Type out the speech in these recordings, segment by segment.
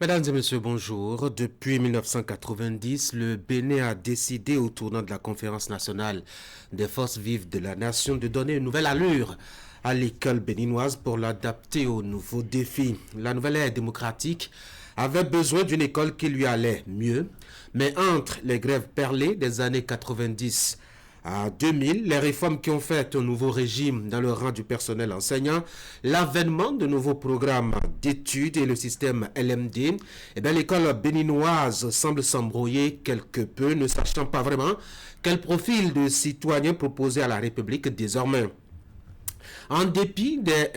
Mesdames et messieurs, bonjour. Depuis 1990, le Bénin a décidé au tournant de la conférence nationale des forces vives de la nation de donner une nouvelle allure à l'école béninoise pour l'adapter aux nouveaux défis. La nouvelle ère démocratique avait besoin d'une école qui lui allait mieux, mais entre les grèves perlées des années 90 à 2000, les réformes qui ont fait un nouveau régime dans le rang du personnel enseignant, l'avènement de nouveaux programmes d'études et le système LMD, l'école béninoise semble s'embrouiller quelque peu, ne sachant pas vraiment quel profil de citoyen proposer à la République désormais. En dépit des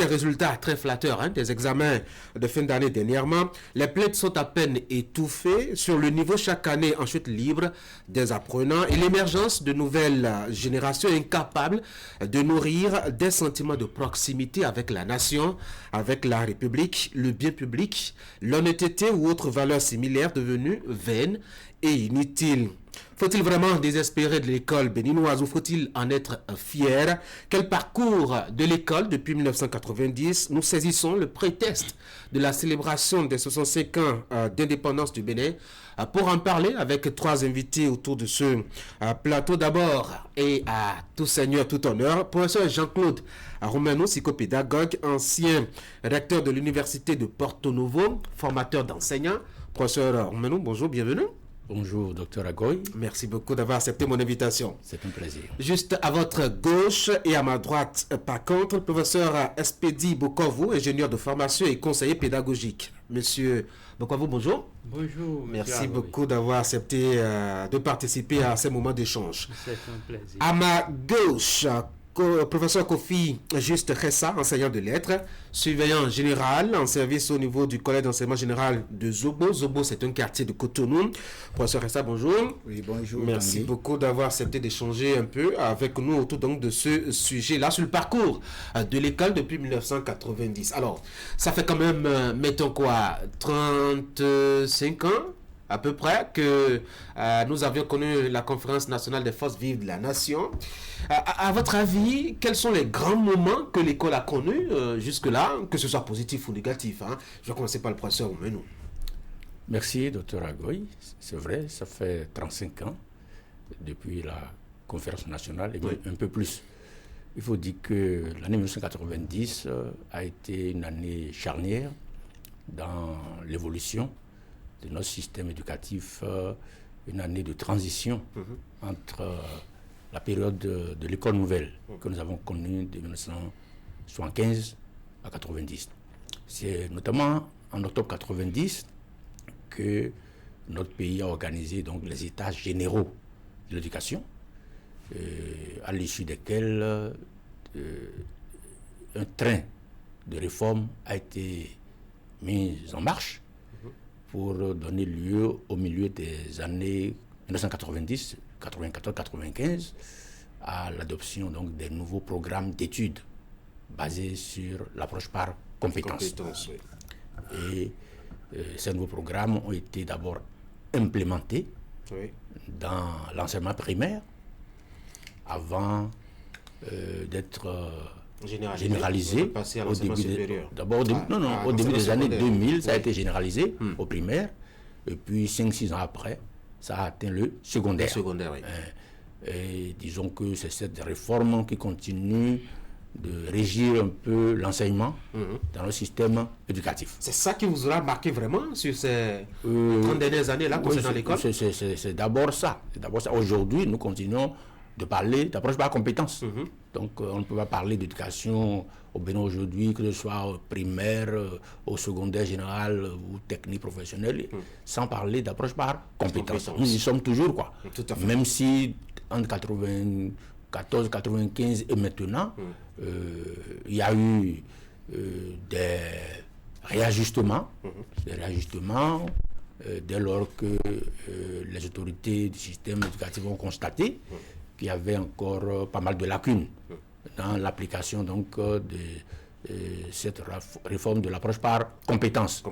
résultats très flatteurs des examens de fin d'année dernièrement, les plaintes sont à peine étouffées sur le niveau chaque année en chute libre des apprenants et l'émergence de nouvelles générations incapables de nourrir des sentiments de proximité avec la nation, avec la République, le bien public, l'honnêteté ou autres valeurs similaires devenues vaines et inutiles. Faut-il vraiment désespérer de l'école béninoise ou faut-il en être fier? Quel parcours de l'école depuis 1990? Nous saisissons le prétexte de la célébration des 65 ans d'indépendance du Bénin pour en parler avec trois invités autour de ce plateau. D'abord, et à tout seigneur, tout honneur, professeur Jean-Claude Romano, psychopédagogue, ancien recteur de l'université de Porto Novo, formateur d'enseignants. Professeur Romano, bonjour, bienvenue. Bonjour, docteur Agoy. Merci beaucoup d'avoir accepté mon invitation. C'est un plaisir. Juste à votre gauche et à ma droite, par contre, le professeur Espedi Bokovu, ingénieur de formation et conseiller pédagogique. Monsieur Bokovu, bonjour. Bonjour. Merci beaucoup d'avoir accepté de participer à ces moments d'échange. C'est un plaisir. À ma gauche, professeur Kofi Juste Ressa, enseignant de lettres, surveillant général en service au niveau du collège d'enseignement général de Zobo. Zobo, c'est un quartier de Cotonou. Professeur Ressa, bonjour. Oui, bonjour. Merci beaucoup d'avoir accepté d'échanger un peu avec nous autour donc de ce sujet-là, sur le parcours de l'école depuis 1990. Alors, ça fait quand même, mettons quoi, 35 ans à peu près que nous avions connu la conférence nationale des forces vives de la nation. À votre avis, quels sont les grands moments que l'école a connus jusque-là, que ce soit positif ou négatif, Je vais commencer par le professeur Oumenou. Merci, docteur Agoy. C'est vrai, ça fait 35 ans depuis la conférence nationale, et un peu plus. Il faut dire que l'année 1990 a été une année charnière dans l'évolution de notre système éducatif, une année de transition entre la période de l'école nouvelle que nous avons connue de 1975 à 90. C'est notamment en octobre 90 que notre pays a organisé donc les états généraux de l'éducation, à l'issue desquels un train de réforme a été mis en marche pour donner lieu au milieu des années 1990, 94, 95 à l'adoption donc des nouveaux programmes d'études basés sur l'approche par compétences. Et ces nouveaux programmes ont été d'abord implémentés dans l'enseignement primaire avant d'être généralisé au début des années 2000, ça a été généralisé au primaire, et puis 5-6 ans après, ça a atteint le secondaire. Et disons que c'est cette réforme qui continue de régir un peu l'enseignement dans le système éducatif. C'est ça qui vous aura marqué vraiment sur ces 30 dernières années là concernant l'école? C'est d'abord ça. Aujourd'hui, nous continuons de parler d'approche par compétence. Donc, on ne peut pas parler d'éducation au Bénin aujourd'hui, que ce soit au primaire, au secondaire général ou technique professionnelle, sans parler d'approche par compétence. Nous y sommes toujours, quoi. Même si entre 94, 95 et maintenant, il y a eu des réajustements, dès lors que les autorités du système éducatif ont constaté qu'il y avait encore pas mal de lacunes dans l'application donc de cette réforme de l'approche par compétence.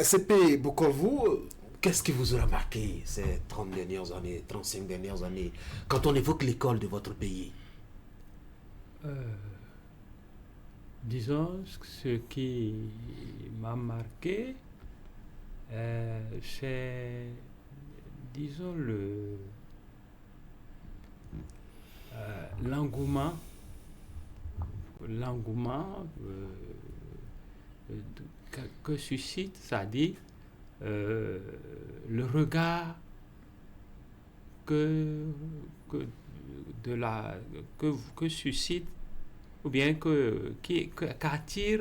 CP Bokovu, qu'est-ce qui vous aura marqué ces 30 dernières années, 35 dernières années, quand on évoque l'école de votre pays? Disons, ce qui m'a marqué, c'est, disons, l'engouement, que suscite, c'est-à-dire le regard que, que, que suscite, ou bien qu'attire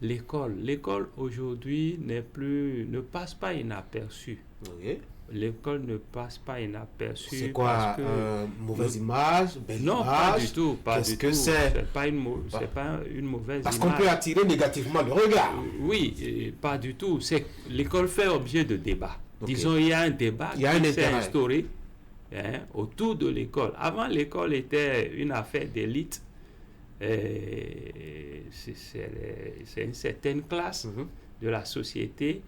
l'école. L'école aujourd'hui ne passe pas inaperçue. Oui. L'école ne passe pas inaperçue. C'est quoi, mauvaise image, belle non, image? pas du tout. Qu'est-ce que c'est? C'est pas une mauvaise Parce image. qu'on peut attirer négativement le regard. Oui, pas du tout. L'école fait objet de débat. Okay. Disons, il y a un débat qui s'est instauré autour de l'école. Avant, l'école était une affaire d'élite. C'est une certaine classe de la société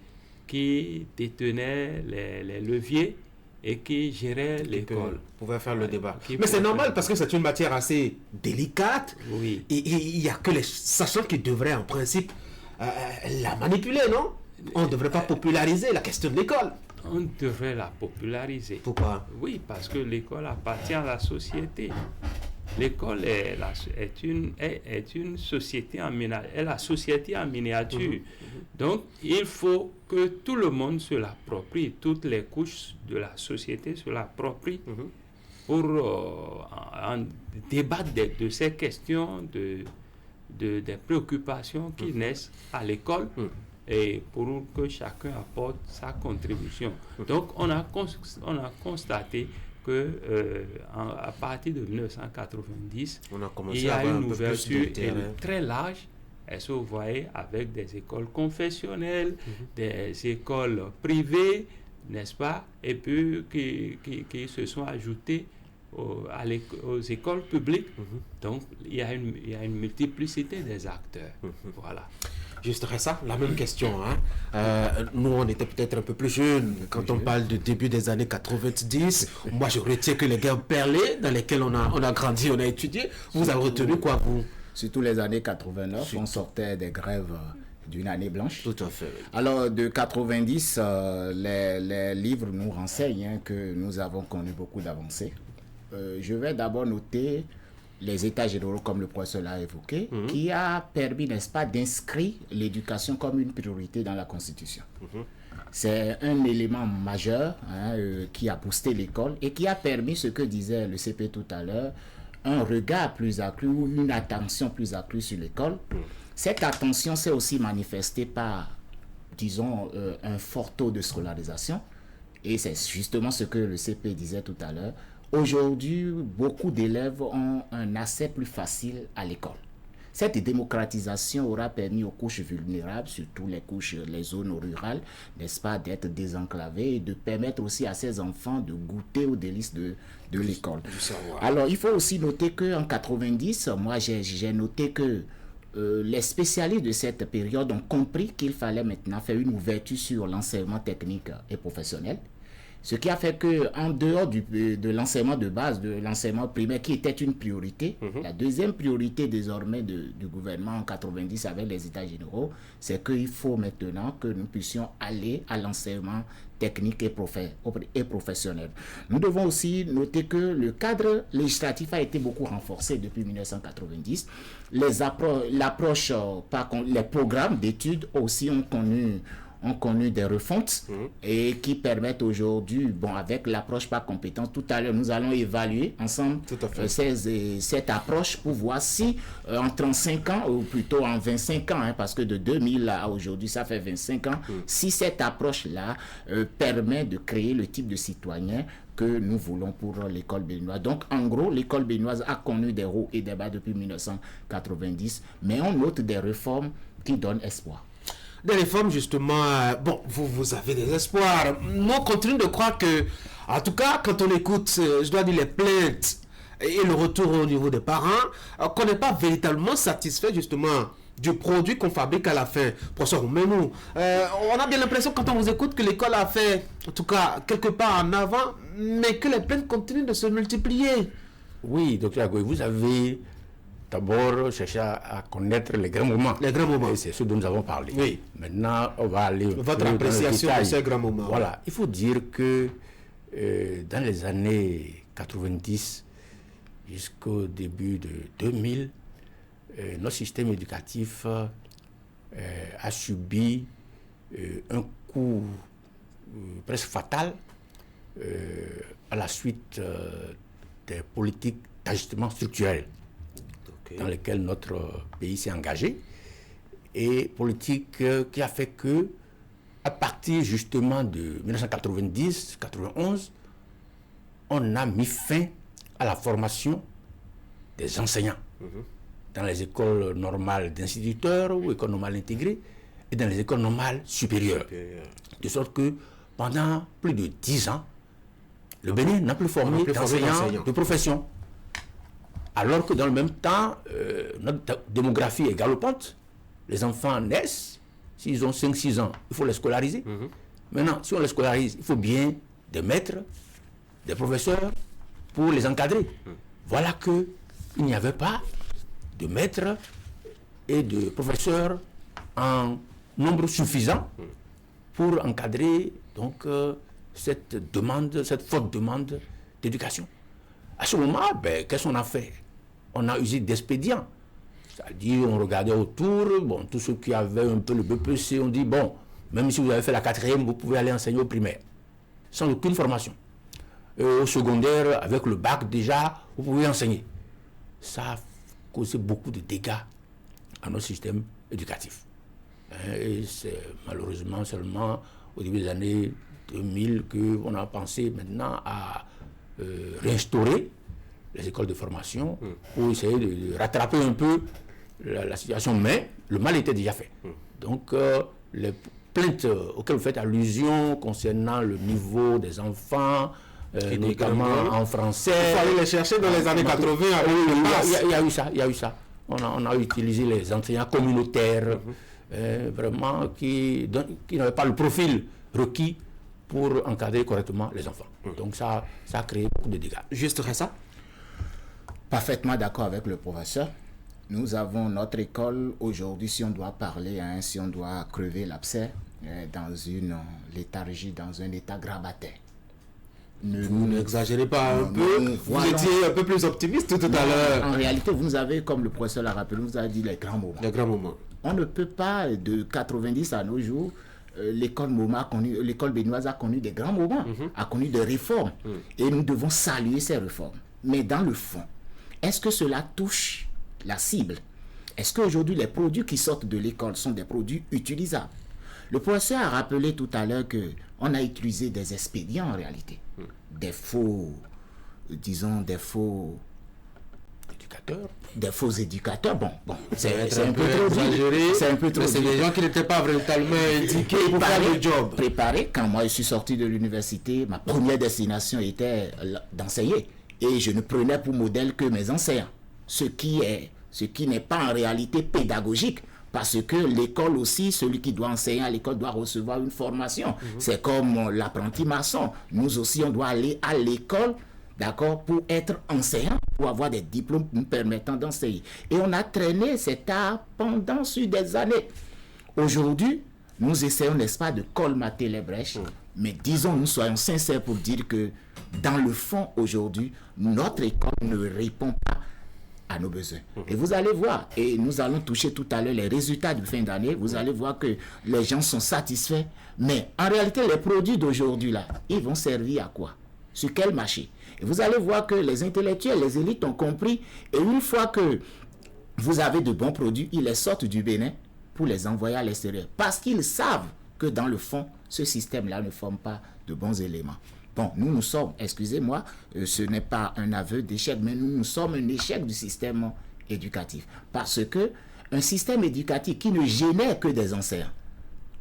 qui détenait les leviers et qui gérait l'école. Pouvait faire le débat. Mais c'est normal parce que c'est une matière assez délicate. Oui. Et il n'y a que les sachants qui devraient en principe la manipuler, non? On ne devrait pas populariser la question de l'école. On devrait la populariser. Pourquoi? Oui, parce que l'école appartient à la société. L'école est une société en miniature, est la société en miniature. Donc, il faut que tout le monde se l'approprie, toutes les couches de la société se l'approprient pour en débattre de ces questions, des préoccupations qui naissent à l'école et pour que chacun apporte sa contribution. Donc, on a constaté que à partir de 1990, il y a une ouverture très large. Elle se voyait avec des écoles confessionnelles, des écoles privées, n'est-ce pas, et puis qui se sont ajoutées aux écoles publiques. Donc, il y a une multiplicité des acteurs. Voilà. Juste ça, la même question. Nous, on était peut-être un peu plus jeunes quand on parle du début des années 90. Moi, je retiens que les guerres perlées dans lesquelles on a grandi, on a étudié. Vous avez retenu quoi, vous? Surtout les années 89, on sortait des grèves d'une année blanche. Tout à fait. Alors, de 90, les livres nous renseignent que nous avons connu beaucoup d'avancées. Je vais d'abord noter les états généraux, comme le professeur l'a évoqué, qui a permis, n'est-ce pas, d'inscrire l'éducation comme une priorité dans la Constitution. C'est un élément majeur qui a boosté l'école et qui a permis ce que disait le CP tout à l'heure, un regard plus accru ou une attention plus accrue sur l'école. Cette attention s'est aussi manifestée par, disons, un fort taux de scolarisation. Et c'est justement ce que le CP disait tout à l'heure. Aujourd'hui, beaucoup d'élèves ont un accès plus facile à l'école. Cette démocratisation aura permis aux couches vulnérables, surtout les zones rurales, n'est-ce pas, d'être désenclavées et de permettre aussi à ces enfants de goûter aux délices de l'école. Alors, il faut aussi noter qu'en 90, moi j'ai noté que les spécialistes de cette période ont compris qu'il fallait maintenant faire une ouverture sur l'enseignement technique et professionnel. Ce qui a fait qu'en dehors de l'enseignement de base, de l'enseignement primaire qui était une priorité, la deuxième priorité désormais du gouvernement en 90 avec les états généraux, c'est qu'il faut maintenant que nous puissions aller à l'enseignement technique et professionnel. Nous devons aussi noter que le cadre législatif a été beaucoup renforcé depuis 1990. L'approche, les programmes d'études aussi ont connu des refontes et qui permettent aujourd'hui, avec l'approche par compétence, tout à l'heure nous allons évaluer ensemble cette approche pour voir si en 35 ans, ou plutôt en 25 ans, parce que de 2000 à aujourd'hui ça fait 25 ans, si cette approche-là permet de créer le type de citoyen que nous voulons pour l'école béninoise. Donc, en gros, l'école béninoise a connu des hauts et des bas depuis 1990, mais on note des réformes qui donnent espoir. Des réformes, justement, vous avez des espoirs. Nous, on continue de croire que, en tout cas, quand on écoute, je dois dire, les plaintes et le retour au niveau des parents, qu'on n'est pas véritablement satisfait, justement, du produit qu'on fabrique à la fin. Professeur Oumémou, on a bien l'impression, quand on vous écoute, que l'école a fait, en tout cas, quelque part en avant, mais que les plaintes continuent de se multiplier. Oui, docteur Agoy, vous avez d'abord chercher à connaître les grands moments. Les grands moments. Et c'est ce dont nous avons parlé. Oui. Maintenant, on va aller... Votre appréciation de ces grands moments. Voilà. Il faut dire que dans les années 90 jusqu'au début de 2000, notre système éducatif a subi un coup presque fatal à la suite des politiques d'ajustement structurel dans lesquelles notre pays s'est engagé, et politique qui a fait que, à partir justement de 1990-91, on a mis fin à la formation des enseignants dans les écoles normales d'instituteurs ou écoles normales intégrées et dans les écoles normales supérieures. De sorte que pendant plus de 10 ans, le Bénin n'a plus formé d'enseignants de profession. Alors que dans le même temps, notre démographie est galopante. Les enfants naissent, s'ils ont 5-6 ans, il faut les scolariser. Maintenant, si on les scolarise, il faut bien des maîtres, des professeurs pour les encadrer. Voilà qu'il n'y avait pas de maîtres et de professeurs en nombre suffisant pour encadrer donc cette forte demande d'éducation. À ce moment, qu'est-ce qu'on a fait? On a usé d'expédients. C'est-à-dire, on regardait autour, bon, tous ceux qui avaient un peu le BPC, on dit, bon, même si vous avez fait la 4e, vous pouvez aller enseigner au primaire, sans aucune formation. Au secondaire, avec le bac déjà, vous pouvez enseigner. Ça a causé beaucoup de dégâts à notre système éducatif. Et c'est malheureusement seulement au début des années 2000 qu'on a pensé maintenant à réinstaurer les écoles de formation pour essayer de rattraper un peu la situation, mais le mal était déjà fait. Donc les plaintes auxquelles vous faites allusion concernant le niveau des enfants, notamment en français... Il faut aller les chercher dans les années 80. Il y a eu ça. On a utilisé les enseignants communautaires, vraiment, qui n'avaient pas le profil requis pour encadrer correctement les enfants. Donc ça a créé beaucoup de dégâts. Juste ça. Parfaitement d'accord avec le professeur. Nous avons notre école aujourd'hui, si on doit parler, si on doit crever l'abcès, dans une léthargie, dans un état grabataire. Vous n'exagérez pas un peu. Vous étiez un peu plus optimiste tout à l'heure. En réalité, vous nous avez, comme le professeur l'a rappelé, vous avez dit les grands moments. Les grands moments. On ne peut pas, de 90 à nos jours, l'école béninoise a connu des grands moments, a connu des réformes. Et nous devons saluer ces réformes. Mais dans le fond, est-ce que cela touche la cible? Est-ce qu'aujourd'hui, les produits qui sortent de l'école sont des produits utilisables? Le professeur a rappelé tout à l'heure qu'on a utilisé des expédients en réalité. Des faux éducateurs. Bon, c'est un peu trop exagéré. C'est un peu trop. C'est des gens qui n'étaient pas véritablement indiqués pour faire le job. Préparés. Quand moi je suis sorti de l'université, ma première destination était d'enseigner. Et je ne prenais pour modèle que mes enseignants. Ce qui n'est pas en réalité pédagogique. Parce que l'école aussi, celui qui doit enseigner à l'école doit recevoir une formation. C'est comme l'apprenti maçon. Nous aussi, on doit aller à l'école, d'accord, pour être enseignant, pour avoir des diplômes nous permettant d'enseigner. Et on a traîné cet art pendant des années. Aujourd'hui, nous essayons, n'est-ce pas, de colmater les brèches. Mais disons, nous soyons sincères pour dire que dans le fond, aujourd'hui, notre école ne répond pas à nos besoins. Et vous allez voir, et nous allons toucher tout à l'heure les résultats de fin d'année, vous allez voir que les gens sont satisfaits, mais en réalité, les produits d'aujourd'hui, là, ils vont servir à quoi? Sur quel marché? Et vous allez voir que les intellectuels, les élites ont compris, et une fois que vous avez de bons produits, ils les sortent du Bénin pour les envoyer à l'extérieur, parce qu'ils savent que dans le fond, ce système-là ne forme pas de bons éléments. Bon, nous sommes, excusez-moi, ce n'est pas un aveu d'échec, mais nous sommes un échec du système éducatif. Parce que un système éducatif qui ne génère que des enseignants.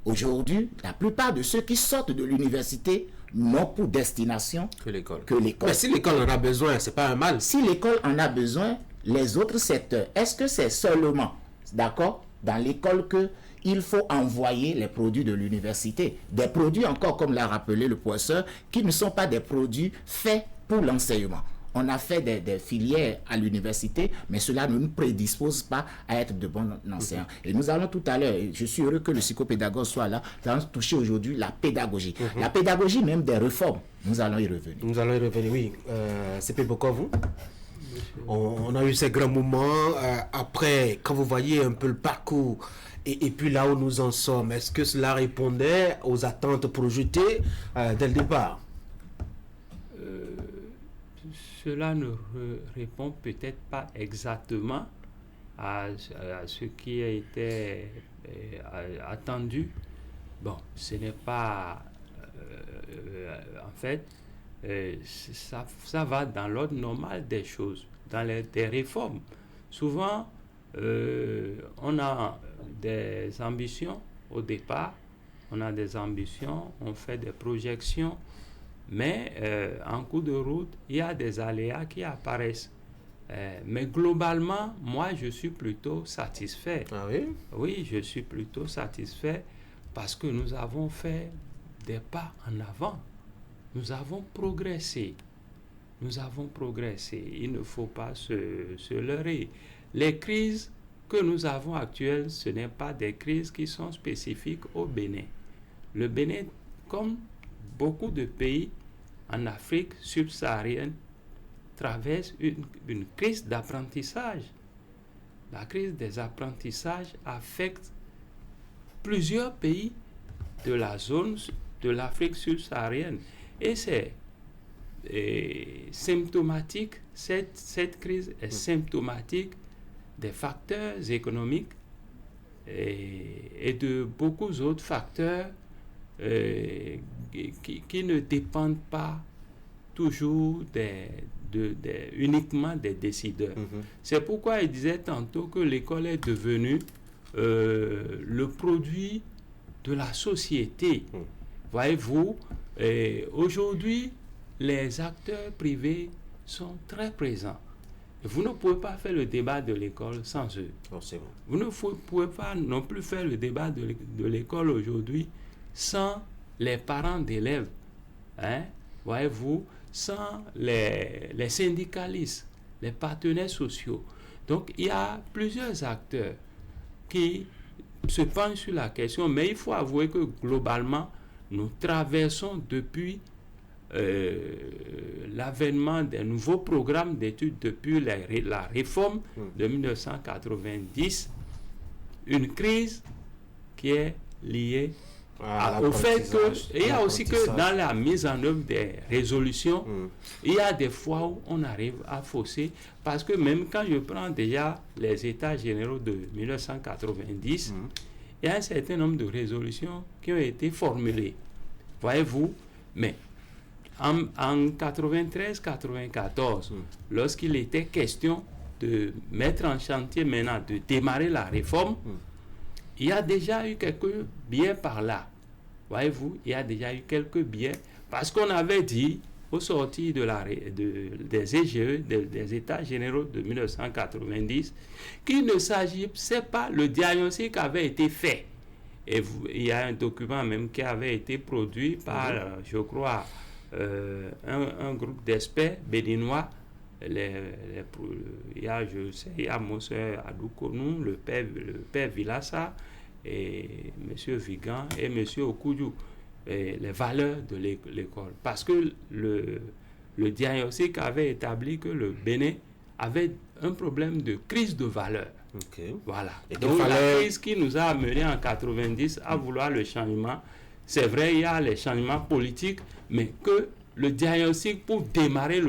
Aujourd'hui, la plupart de ceux qui sortent de l'université n'ont pour destination que l'école. Mais si l'école en a besoin, c'est pas un mal. Si l'école en a besoin, les autres secteurs, est-ce que c'est seulement, d'accord, dans l'école qu'il faut envoyer les produits de l'université? Des produits encore, comme l'a rappelé le professeur, qui ne sont pas des produits faits pour l'enseignement. On a fait des filières à l'université, mais cela ne nous prédispose pas à être de bons enseignants. Et nous allons tout à l'heure, et je suis heureux que le psychopédagogue soit là, nous allons toucher aujourd'hui la pédagogie. La pédagogie même des réformes, nous allons y revenir. Nous allons y revenir, oui. C'est Péboko, vous? On a eu ces grands moments. Après, quand vous voyez un peu le parcours et puis là où nous en sommes, est-ce que cela répondait aux attentes projetées dès le départ? Cela ne répond peut-être pas exactement à ce qui a été attendu. Bon, ce n'est pas... en fait, ça va dans l'ordre normal des choses, dans des réformes. Souvent, on a des ambitions au départ, on a des ambitions, on fait des projections, mais en cours de route, il y a des aléas qui apparaissent. Mais globalement, moi, je suis plutôt satisfait. Ah oui? Oui, je suis plutôt satisfait parce que nous avons fait des pas en avant. Nous avons progressé. Nous avons progressé. Il ne faut pas se leurrer. Les crises que nous avons actuelles, ce n'est pas des crises qui sont spécifiques au Bénin. Le Bénin, comme beaucoup de pays en Afrique subsaharienne, traverse une crise d'apprentissage. La crise des apprentissages affecte plusieurs pays de la zone de l'Afrique subsaharienne. Et c'est symptomatique, cette crise est symptomatique des facteurs économiques et de beaucoup d'autres facteurs qui ne dépendent pas toujours uniquement des décideurs. C'est pourquoi il disait tantôt que l'école est devenue le produit de la société. Voyez-vous, aujourd'hui, les acteurs privés sont très présents. Vous ne pouvez pas faire le débat de l'école sans eux. Forcément. Vous ne pouvez pas non plus faire le débat de l'école aujourd'hui sans les parents d'élèves. Hein? Voyez-vous, sans les syndicalistes, les partenaires sociaux. Donc, il y a plusieurs acteurs qui se penchent sur la question, mais il faut avouer que globalement, nous traversons depuis l'avènement des nouveaux programmes d'études, depuis la réforme de 1990, une crise qui est liée au fait que, il y a aussi que dans la mise en œuvre des résolutions, il y a des fois où on arrive à fausser, parce que même quand je prends déjà les états généraux de 1990, il y a un certain nombre de résolutions qui ont été formulées. Voyez-vous, mais en 93-94, lorsqu'il était question de mettre en chantier maintenant, de démarrer la réforme, il y a déjà eu quelques biais par là. Voyez-vous, il y a déjà eu quelques biais parce qu'on avait dit au sortir des EGE, des États généraux de 1990, qu'il ne s'agissait pas, le diagnostic avait été fait. Et il y a un document même qui avait été produit par, je crois, un groupe d'experts béninois. Il y a Monseigneur Adoukonou, le père Vilassa, et M. Vigan et M. Okudu, les valeurs de l'école. Parce que le diagnostic avait établi que le Bénin avait un problème de crise de valeurs. Voilà. Et donc la crise qui nous a amené en 90 à vouloir le changement, c'est vrai, il y a les changements politiques, mais que le diagnostic pour démarrer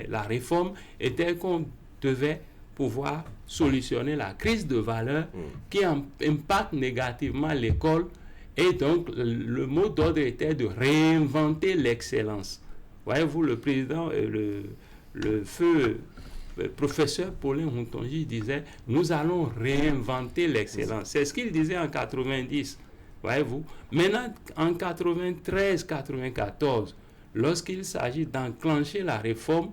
la réforme était qu'on devait pouvoir solutionner la crise de valeurs qui impacte négativement l'école, et donc le mot d'ordre était de réinventer l'excellence. Voyez-vous, le président, le feu professeur Paulin Hontonji disait, nous allons réinventer l'excellence. C'est ce qu'il disait en 90. Voyez-vous, maintenant en 93-94, lorsqu'il s'agit d'enclencher la réforme,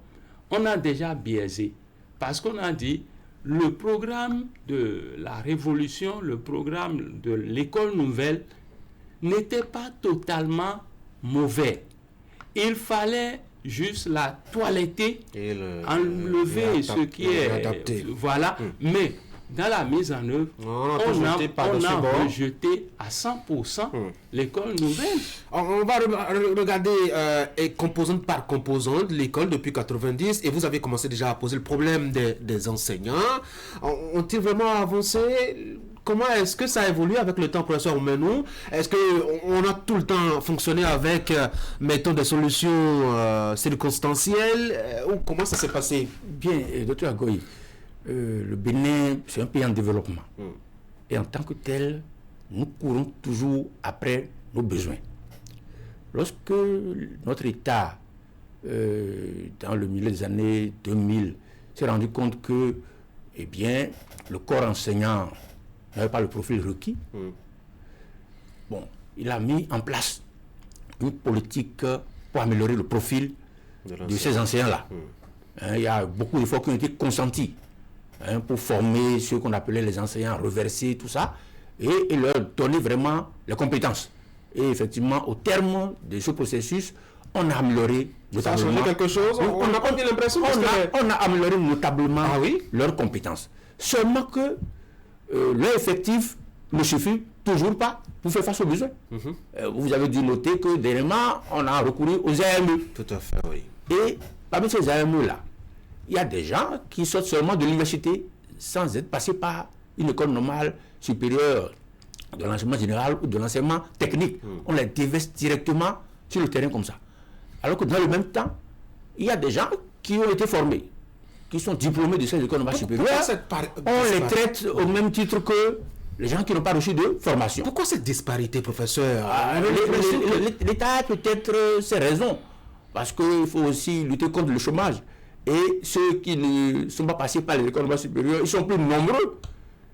on a déjà biaisé. Parce qu'on a dit, le programme de la révolution, le programme de l'école nouvelle n'était pas totalement mauvais. Il fallait juste la toiletter, Et enlever ce qui est... adapté. Voilà, mais dans la mise en œuvre, On on a rejeté rejeté à 100% l'école nouvelle. On va regarder composante par composante l'école depuis 90 et vous avez commencé déjà à poser le problème des enseignants. Ont-ils vraiment avancé? Comment est-ce que ça a évolué avec le temps, professeur Oumenou? Est-ce qu'on a tout le temps fonctionné avec, mettons, des solutions circonstancielles ou comment ça s'est passé? Bien, docteur Agoy, le Bénin, c'est un pays en développement. Et en tant que tel, nous courons toujours après nos besoins. Lorsque notre État, dans le milieu des années 2000, s'est rendu compte que, eh bien, le corps enseignant n'avait pas le profil requis, bon, il a mis en place une politique pour améliorer le profil de ces enseignants-là. Il y a beaucoup d'efforts qui ont été consentis pour former ceux qu'on appelait les enseignants reversés, tout ça, et leur donner vraiment les compétences. Et effectivement, au terme de ce processus, on a amélioré Ça a changé quelque chose? On n'a pas bien l'impression on a amélioré notablement leurs compétences. Seulement que leur effectif ne suffit toujours pas pour faire face aux besoins. Vous avez dû noter que dernièrement, on a recouru aux AME. Tout à fait, oui. Et parmi ces AME-là, il y a des gens qui sortent seulement de l'université sans être passés par une école normale supérieure de l'enseignement général ou de l'enseignement technique. On les déverse directement sur le terrain comme ça. Alors que dans le même temps, il y a des gens qui ont été formés, qui sont diplômés de ces écoles normales supérieures. On les traite au même titre que les gens qui n'ont pas reçu de formation. Pourquoi cette disparité, professeur? L'État a peut-être ses raisons, parce qu'il faut aussi lutter contre le chômage. Et ceux qui ne sont pas passés par les écoles normales supérieures, ils sont plus nombreux.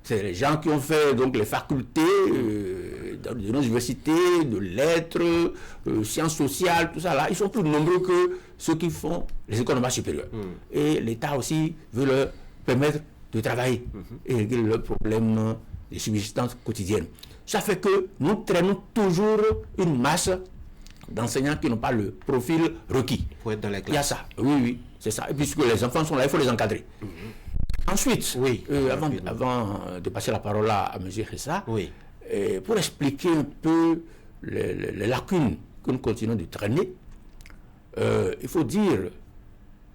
C'est les gens qui ont fait donc les facultés de nos universités, de lettres, sciences sociales, tout ça là. Ils sont plus nombreux que ceux qui font les écoles normales supérieures. Et l'État aussi veut leur permettre de travailler et régler leurs problèmes de subsistance quotidienne. Ça fait que nous traînons toujours une masse d'enseignants qui n'ont pas le profil requis. Pour être dans les classes. Il y a ça, oui, c'est ça. Et puisque les enfants sont là, il faut les encadrer. Ensuite, avant de passer la parole à M. Ressa, pour expliquer un peu les lacunes que nous continuons de traîner, il faut dire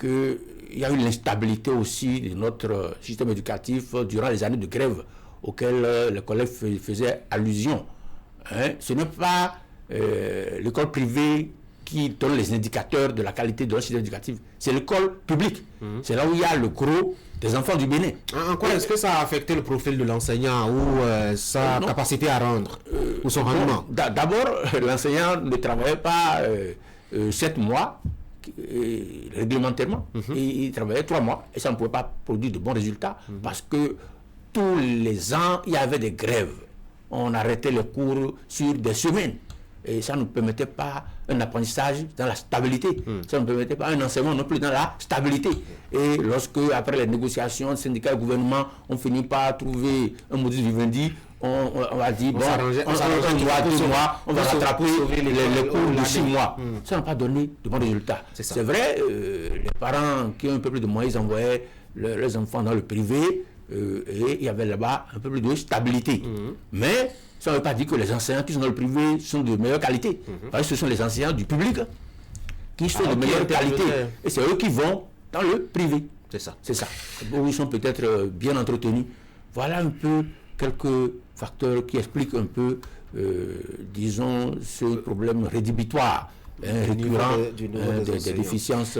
qu'il y a eu l'instabilité aussi de notre système éducatif durant les années de grève auxquelles les collègues faisaient allusion. Ce n'est pas l'école privée qui donne les indicateurs de la qualité de leur système éducatif, c'est l'école publique. C'est là où il y a le gros des enfants du Bénin. En quoi est-ce que ça a affecté le profil de l'enseignant ou sa capacité à rendre ou son rendement? D'abord, l'enseignant ne travaillait pas 7 mois réglementairement. Il travaillait 3 mois et ça ne pouvait pas produire de bons résultats parce que tous les ans, il y avait des grèves. On arrêtait les cours sur des semaines. Et ça ne permettait pas un apprentissage dans la stabilité. Ça ne permettait pas un enseignement non plus dans la stabilité. Et lorsque, après les négociations, syndicats et gouvernement ont fini par trouver un modus vivendi, on va dire, on va rattraper les cours de 6 mois. Ça n'a pas donné de bons résultats. C'est vrai, les parents qui ont un peu plus de moyens envoyaient leurs enfants dans le privé et il y avait là-bas un peu plus de stabilité. Mais ça ne veut pas dire que les enseignants qui sont dans le privé sont de meilleure qualité. Parce que ce sont les enseignants du public qui sont de meilleure qualité. Et c'est eux qui vont dans le privé. C'est ça. C'est ça. Où ils sont peut-être bien entretenus. Voilà un peu quelques facteurs qui expliquent un peu, disons, ce problème rédhibitoire, récurrent des déficiences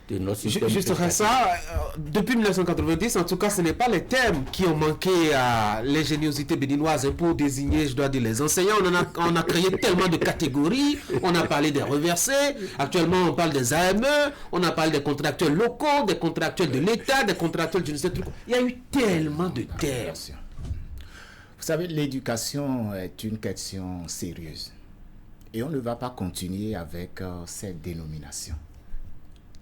de notre système. Juste ça, depuis 1990, en tout cas, ce n'est pas les termes qui ont manqué à l'ingéniosité béninoise pour désigner, je dois dire, les enseignants. On a créé tellement de catégories, on a parlé des reversés, actuellement on parle des AME, on a parlé des contractuels locaux, des contractuels de l'État, des contractuels du truc. Il y a eu tellement de termes. Vous savez, l'éducation est une question sérieuse. Et on ne va pas continuer avec cette dénomination.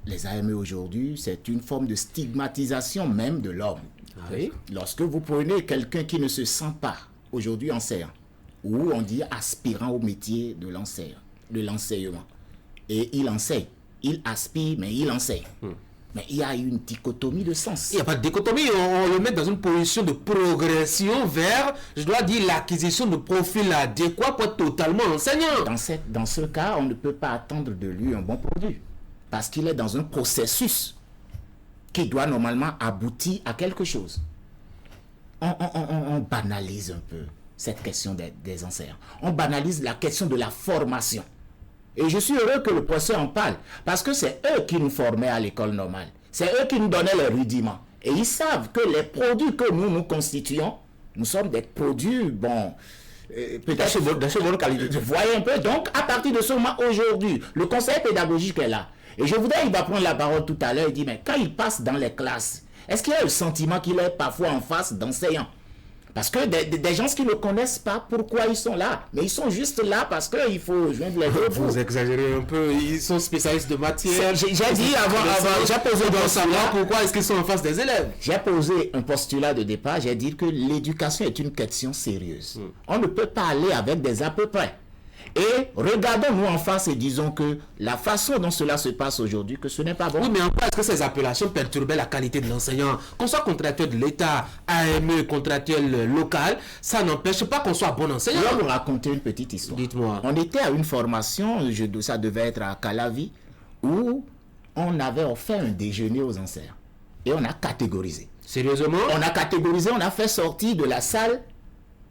Les AME aujourd'hui, c'est une forme de stigmatisation même de l'homme. Oui. Lorsque vous prenez quelqu'un qui ne se sent pas aujourd'hui enseignant, ou on dit aspirant au métier de l'enseignement, et il enseigne, il aspire, mais il enseigne. Mais il y a une dichotomie de sens. Il n'y a pas de dichotomie, on le met dans une position de progression vers, je dois dire, l'acquisition de profils adéquats pour être totalement enseignant. Dans ce cas, on ne peut pas attendre de lui un bon produit. Parce qu'il est dans un processus qui doit normalement aboutir à quelque chose. On banalise un peu cette question des enseignants. On banalise la question de la formation. Et je suis heureux que le professeur en parle, parce que c'est eux qui nous formaient à l'école normale. C'est eux qui nous donnaient les rudiments. Et ils savent que les produits que nous constituons, nous sommes des produits, peut-être de bonne qualité. Vous voyez un peu. Donc, à partir de ce moment, aujourd'hui, le conseil pédagogique est là. Et je voudrais, il va prendre la parole tout à l'heure, il dit, mais quand il passe dans les classes, est-ce qu'il y a le sentiment qu'il est parfois en face d'enseignants? Parce que des gens qui ne connaissent pas pourquoi ils sont là. Mais ils sont juste là parce qu'il faut joindre les deux bouts. Vous exagérez un peu. Ils sont spécialistes de matière. J'ai dit avant, j'ai posé un savoir pourquoi est-ce qu'ils sont en face des élèves. J'ai posé un postulat de départ. J'ai dit que l'éducation est une question sérieuse. On ne peut pas aller avec des à peu près. Et regardons-nous en face et disons que la façon dont cela se passe aujourd'hui, que ce n'est pas bon. Oui, mais en quoi est-ce que ces appellations perturbaient la qualité de l'enseignant? Qu'on soit contractuel de l'État, AME, contractuel local, ça n'empêche pas qu'on soit bon enseignant. Je vais vous raconter une petite histoire. Dites-moi. On était à une formation, ça devait être à Calavi, où on avait offert un déjeuner aux enseignants. Et on a catégorisé. Sérieusement? On a catégorisé, on a fait sortir de la salle.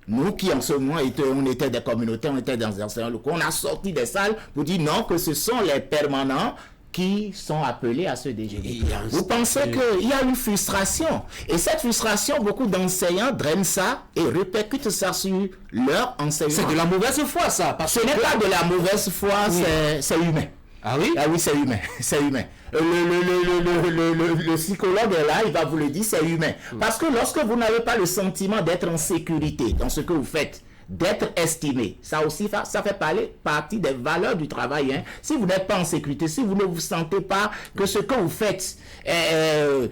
Nous qui en ce moment on était des communautés, on était dans des enseignants locaux, on a sorti des salles pour dire non, que ce sont les permanents qui sont appelés à ce déjeuner. Vous pensez qu'il y a une frustration. Et cette frustration, beaucoup d'enseignants drainent ça et répercutent ça sur leur enseignement. C'est de la mauvaise foi, ça. Parce Ce n'est pas de la mauvaise foi, oui. C'est humain. Ah oui? Ah oui, c'est humain. C'est humain. Le psychologue est là, il va vous le dire, c'est humain. Parce que lorsque vous n'avez pas le sentiment d'être en sécurité dans ce que vous faites, d'être estimé, ça aussi, ça fait partie des valeurs du travail. Hein. Si vous n'êtes pas en sécurité, si vous ne vous sentez pas que ce que vous faites est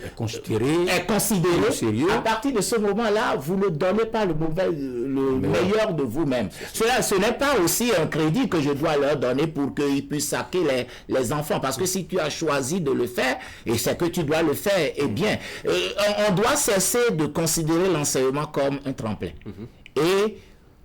considéré sérieux, à partir de ce moment-là, vous ne donnez pas le meilleur de vous-même. Ce n'est pas aussi un crédit que je dois leur donner pour qu'ils puissent saquer les enfants. Parce que si tu as choisi de le faire, et c'est que tu dois le faire, eh bien, on doit cesser de considérer l'enseignement comme un tremplin. Et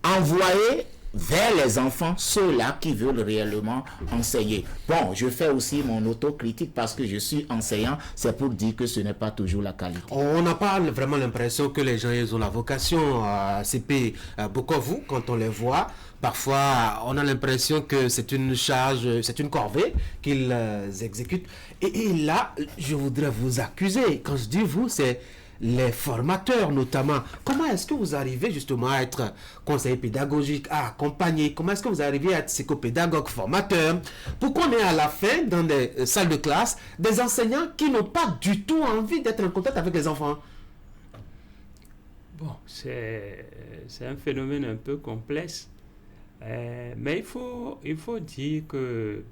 envoyer vers les enfants ceux-là qui veulent réellement enseigner. Bon, je fais aussi mon autocritique parce que je suis enseignant, c'est pour dire que ce n'est pas toujours la qualité. On n'a pas vraiment l'impression que les gens ils ont la vocation à CP Bukavu quand on les voit. Parfois, on a l'impression que c'est une charge, c'est une corvée qu'ils exécutent. Et là, je voudrais vous accuser. Quand je dis vous, c'est les formateurs notamment. Comment est-ce que vous arrivez justement à être conseiller pédagogique, à accompagner? Comment est-ce que vous arrivez à être psychopédagogue, formateur? Pourquoi on est à la fin dans des salles de classe des enseignants qui n'ont pas du tout envie d'être en contact avec les enfants? Bon, c'est un phénomène un peu complexe. Mais il faut dire que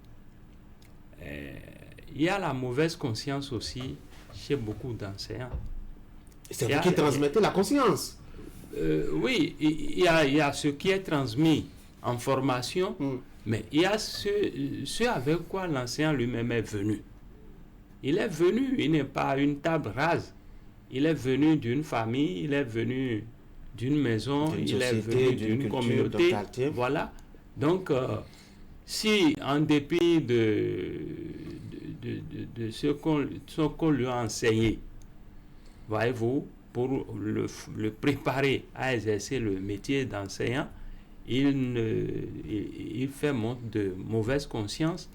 il y a la mauvaise conscience aussi chez beaucoup d'enseignants. C'est vous qui transmettez la conscience. Oui, il y a ce qui est transmis en formation, mais il y a ce avec quoi l'enseignant lui-même est venu. Il est venu, il n'est pas une table rase. Il est venu d'une famille, il est venu d'une maison, il est venu d'une communauté. Voilà. Donc, si en dépit de ce qu'on lui a enseigné, voyez-vous, pour le préparer à exercer le métier d'enseignant, il fait montre de mauvaise conscience.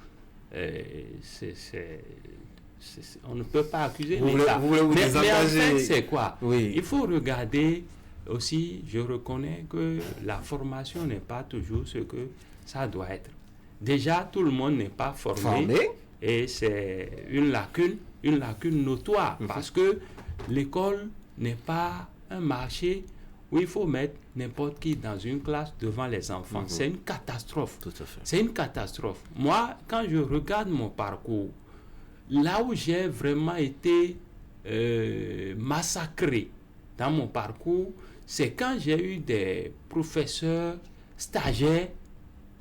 On ne peut pas accuser l'État. Mais en fait, c'est quoi? Oui. Il faut regarder aussi, je reconnais que la formation n'est pas toujours ce que ça doit être. Déjà, tout le monde n'est pas formé. Et c'est une lacune notoire, parce que l'école n'est pas un marché où il faut mettre n'importe qui dans une classe devant les enfants. C'est une catastrophe. Tout à fait. C'est une catastrophe. Moi, quand je regarde mon parcours, là où j'ai vraiment été massacré dans mon parcours, c'est quand j'ai eu des professeurs stagiaires,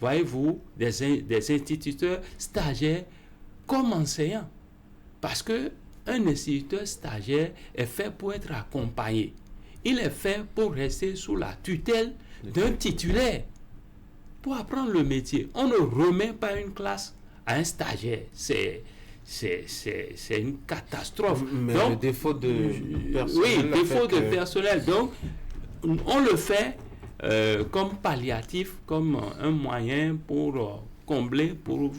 voyez-vous, des instituteurs stagiaires comme enseignant. Parce que un instituteur stagiaire est fait pour être accompagné. Il est fait pour rester sous la tutelle d'un titulaire, pour apprendre le métier. On ne remet pas une classe à un stagiaire. C'est une catastrophe. Mais donc, le défaut de personnel. oui, défaut de personnel. Donc, on le fait comme palliatif, comme un moyen pour combler, pour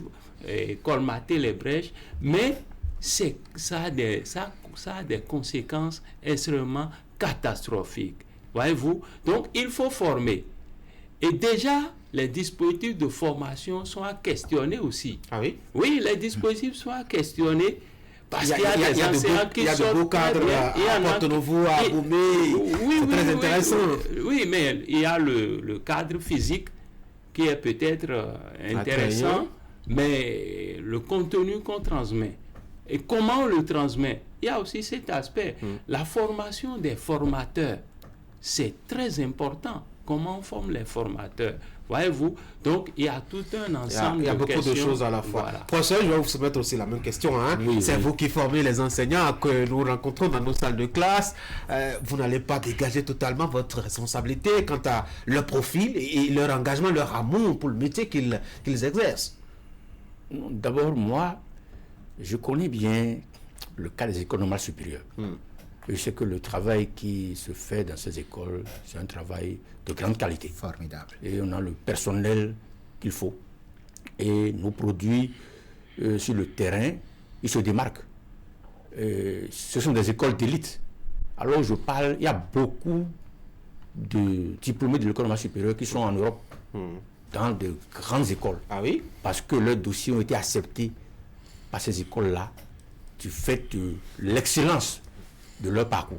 colmater les brèches. Mais ça a des conséquences extrêmement catastrophiques. Voyez-vous? Donc, il faut former. Et déjà, les dispositifs de formation sont à questionner aussi. Ah oui? Oui, les dispositifs sont à questionner parce qu'il y a des enseignants qui sortent. Il y a de beaux cadres à Porto-Novo, à Boumé. C'est très intéressant. Oui, mais il y a le cadre physique qui est peut-être intéressant, mais le contenu qu'on transmet et comment on le transmet, il y a aussi cet aspect. La formation des formateurs, c'est très important. Comment on forme les formateurs? Voyez-vous? Donc, il y a tout un ensemble il y a beaucoup de choses à la fois. Voilà. Professeur, je vais vous soumettre aussi la même question. C'est vous qui formez les enseignants que nous rencontrons dans nos salles de classe. Vous n'allez pas dégager totalement votre responsabilité quant à leur profil et leur engagement, leur amour pour le métier qu'ils exercent. D'abord, moi, je connais bien le cas des écoles normales supérieures. Je sais que le travail qui se fait dans ces écoles, c'est un travail de grande qualité. Formidable. Et on a le personnel qu'il faut. Et nos produits sur le terrain, ils se démarquent. Ce sont des écoles d'élite. Alors je parle, il y a beaucoup de diplômés de l'école normale supérieure qui sont en Europe, dans de grandes écoles. Ah oui? Parce que leurs dossiers ont été acceptés par ces écoles-là du fait de l'excellence de leur parcours.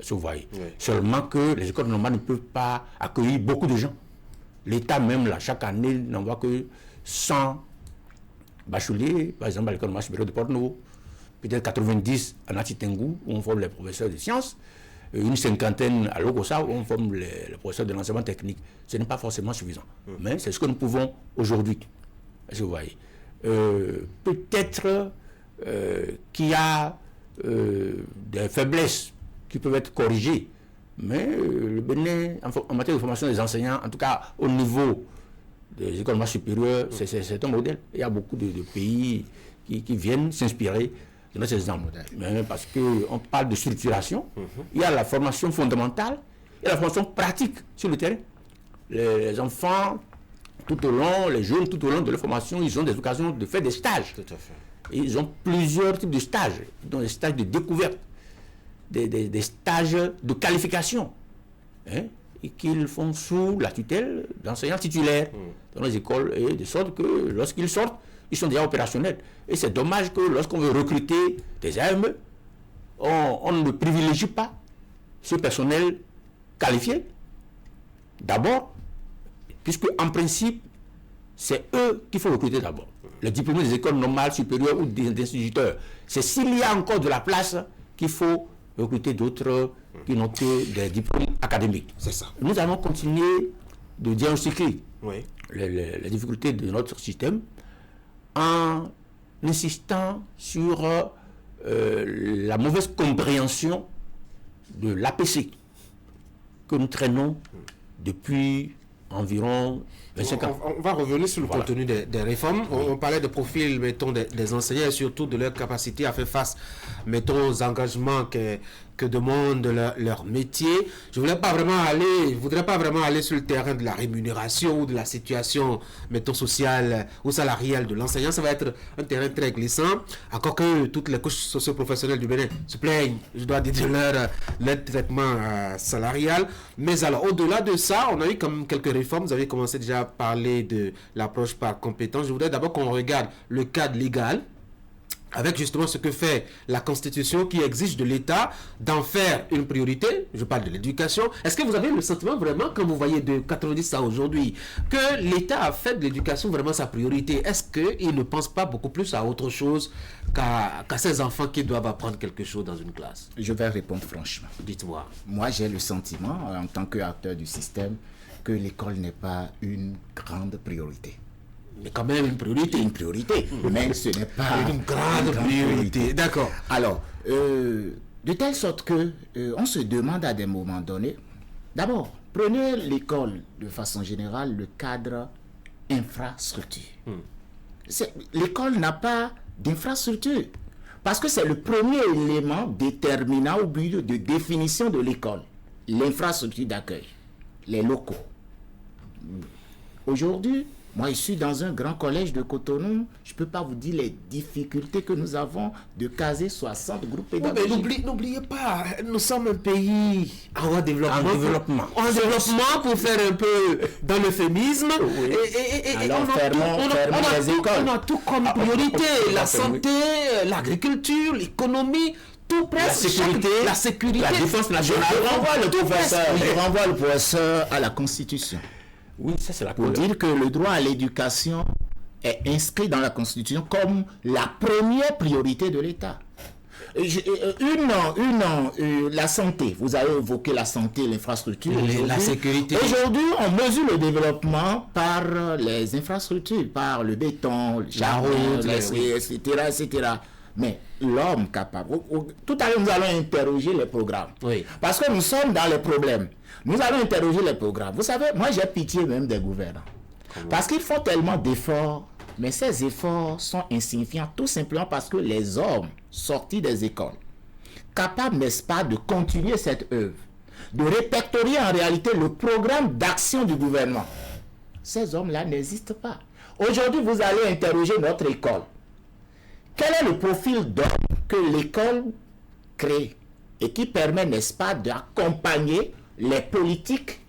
Vous voyez. Oui. Seulement que les écoles normales ne peuvent pas accueillir beaucoup de gens. L'État même, là, chaque année, n'envoie que 100 bacheliers, par exemple à l'école normale supérieure de Porto-Novo, peut-être 90 à Natitengu, où on forme les professeurs de sciences, une cinquantaine à Logosa, où on forme les professeurs de l'enseignement technique. Ce n'est pas forcément suffisant. Mais c'est ce que nous pouvons aujourd'hui. Vous voyez. Peut-être qu'il y a des faiblesses qui peuvent être corrigées, mais le Bénin, en matière de formation des enseignants, en tout cas au niveau des écoles supérieures, c'est un modèle. Il y a beaucoup de pays qui viennent s'inspirer de notre exemple. Mais parce qu'on parle de structuration, il y a la formation fondamentale et la formation pratique sur le terrain. Les enfants, tout au long, les jeunes, tout au long de leur formation, ils ont des occasions de faire des stages. Tout à fait. Et ils ont plusieurs types de stages, dont des stages de découverte, des stages de qualification, et qu'ils font sous la tutelle d'enseignants titulaires dans les écoles, et de sorte que lorsqu'ils sortent, ils sont déjà opérationnels. Et c'est dommage que lorsqu'on veut recruter des AME, on ne privilégie pas ce personnel qualifié, d'abord, puisque en principe, c'est eux qu'il faut recruter d'abord. Les diplômés des écoles normales supérieures ou des instituteurs. C'est s'il y a encore de la place qu'il faut recruter d'autres qui n'ont que des diplômes académiques. C'est ça. Nous allons continuer de diagnostiquer Oui. les difficultés de notre système en insistant sur la mauvaise compréhension de l'APC que nous traînons depuis environ 25 ans. On va revenir sur le contenu des réformes. On parlait de profil, mettons, des enseignants et surtout de leur capacité à faire face, mettons, aux engagements que demande leur métier. Je voudrais pas vraiment aller sur le terrain de la rémunération ou de la situation, mettons, sociale ou salariale de l'enseignant. Ça va être un terrain très glissant. Encore que toutes les couches socio-professionnelles du Bénin se plaignent, je dois dire, leur traitement salarial. Mais alors, au-delà de ça, on a eu comme quelques réformes. Vous avez commencé déjà à parler de l'approche par compétence. Je voudrais d'abord qu'on regarde le cadre légal, avec justement ce que fait la Constitution qui exige de l'État d'en faire une priorité. Je parle de l'éducation. Est-ce que vous avez le sentiment vraiment, quand vous voyez de 90 à aujourd'hui, que l'État a fait de l'éducation vraiment sa priorité? Est-ce qu'il ne pense pas beaucoup plus à autre chose qu'à ces enfants qui doivent apprendre quelque chose dans une classe? Je vais répondre franchement. Dites-moi. Moi, j'ai le sentiment, en tant qu'acteur du système, que l'école n'est pas une grande priorité. Mais quand même une priorité. Une priorité, mais ce n'est pas Une grande priorité. D'accord. Alors, de telle sorte que on se demande à des moments donnés, d'abord, prenez l'école de façon générale, le cadre infrastructure. L'école n'a pas d'infrastructure, parce que c'est le premier élément déterminant au but de définition de l'école, l'infrastructure d'accueil, les locaux. Aujourd'hui, moi, je suis dans un grand collège de Cotonou. Je ne peux pas vous dire les difficultés que nous avons de caser 60 groupes Oui, pédagogiques. mais n'oubliez pas, nous sommes un pays en voie de développement. En développement. En développement, pour faire un peu dans l'euphémisme. Oui. Et Alors, on a fermons les tout, écoles. on a tout comme priorité. La santé, l'agriculture, l'économie, tout presque. La sécurité, la sécurité. la défense nationale. Je renvoie le professeur à la Constitution. Oui, ça c'est la Pour dire que le droit à l'éducation est inscrit dans la Constitution comme la première priorité de l'État. La santé, vous avez évoqué la santé, l'infrastructure. La sécurité. Aujourd'hui, on mesure le développement par les infrastructures, par le béton, le jardin, route, etc., etc. Mais l'homme capable. Tout à l'heure, nous allons interroger les programmes. Oui. Parce que nous sommes dans les problèmes. Nous allons interroger les programmes. Vous savez, moi j'ai pitié même des gouvernants. Parce qu'ils font tellement d'efforts, mais ces efforts sont insignifiants tout simplement parce que les hommes sortis des écoles, capables, n'est-ce pas, de continuer cette œuvre, de répertorier en réalité le programme d'action du gouvernement, ces hommes-là n'existent pas. Aujourd'hui, vous allez interroger notre école. Quel est le profil d'homme que l'école crée et qui permet, n'est-ce pas, d'accompagner les politiques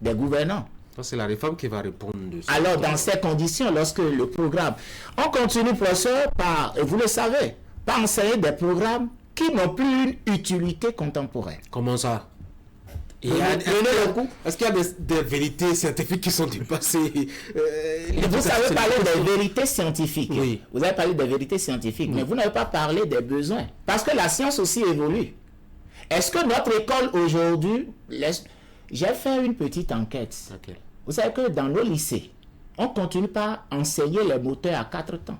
des gouvernants? C'est la réforme qui va répondre de ça. Alors, dans ces conditions, lorsque le programme... On continue, professeur, par, et vous le savez, par enseigner des programmes qui n'ont plus une utilité contemporaine. Comment ça? Est-ce qu'il y a des vérités scientifiques qui sont dépassées? Vous avez parlé des vérités scientifiques. Oui. Vous avez parlé des vérités scientifiques, mais vous n'avez pas parlé des besoins. Parce que la science aussi évolue. Est-ce que notre école aujourd'hui... J'ai fait une petite enquête. Ok. Vous savez que dans nos lycées, on continue par enseigner les moteurs à 4 temps.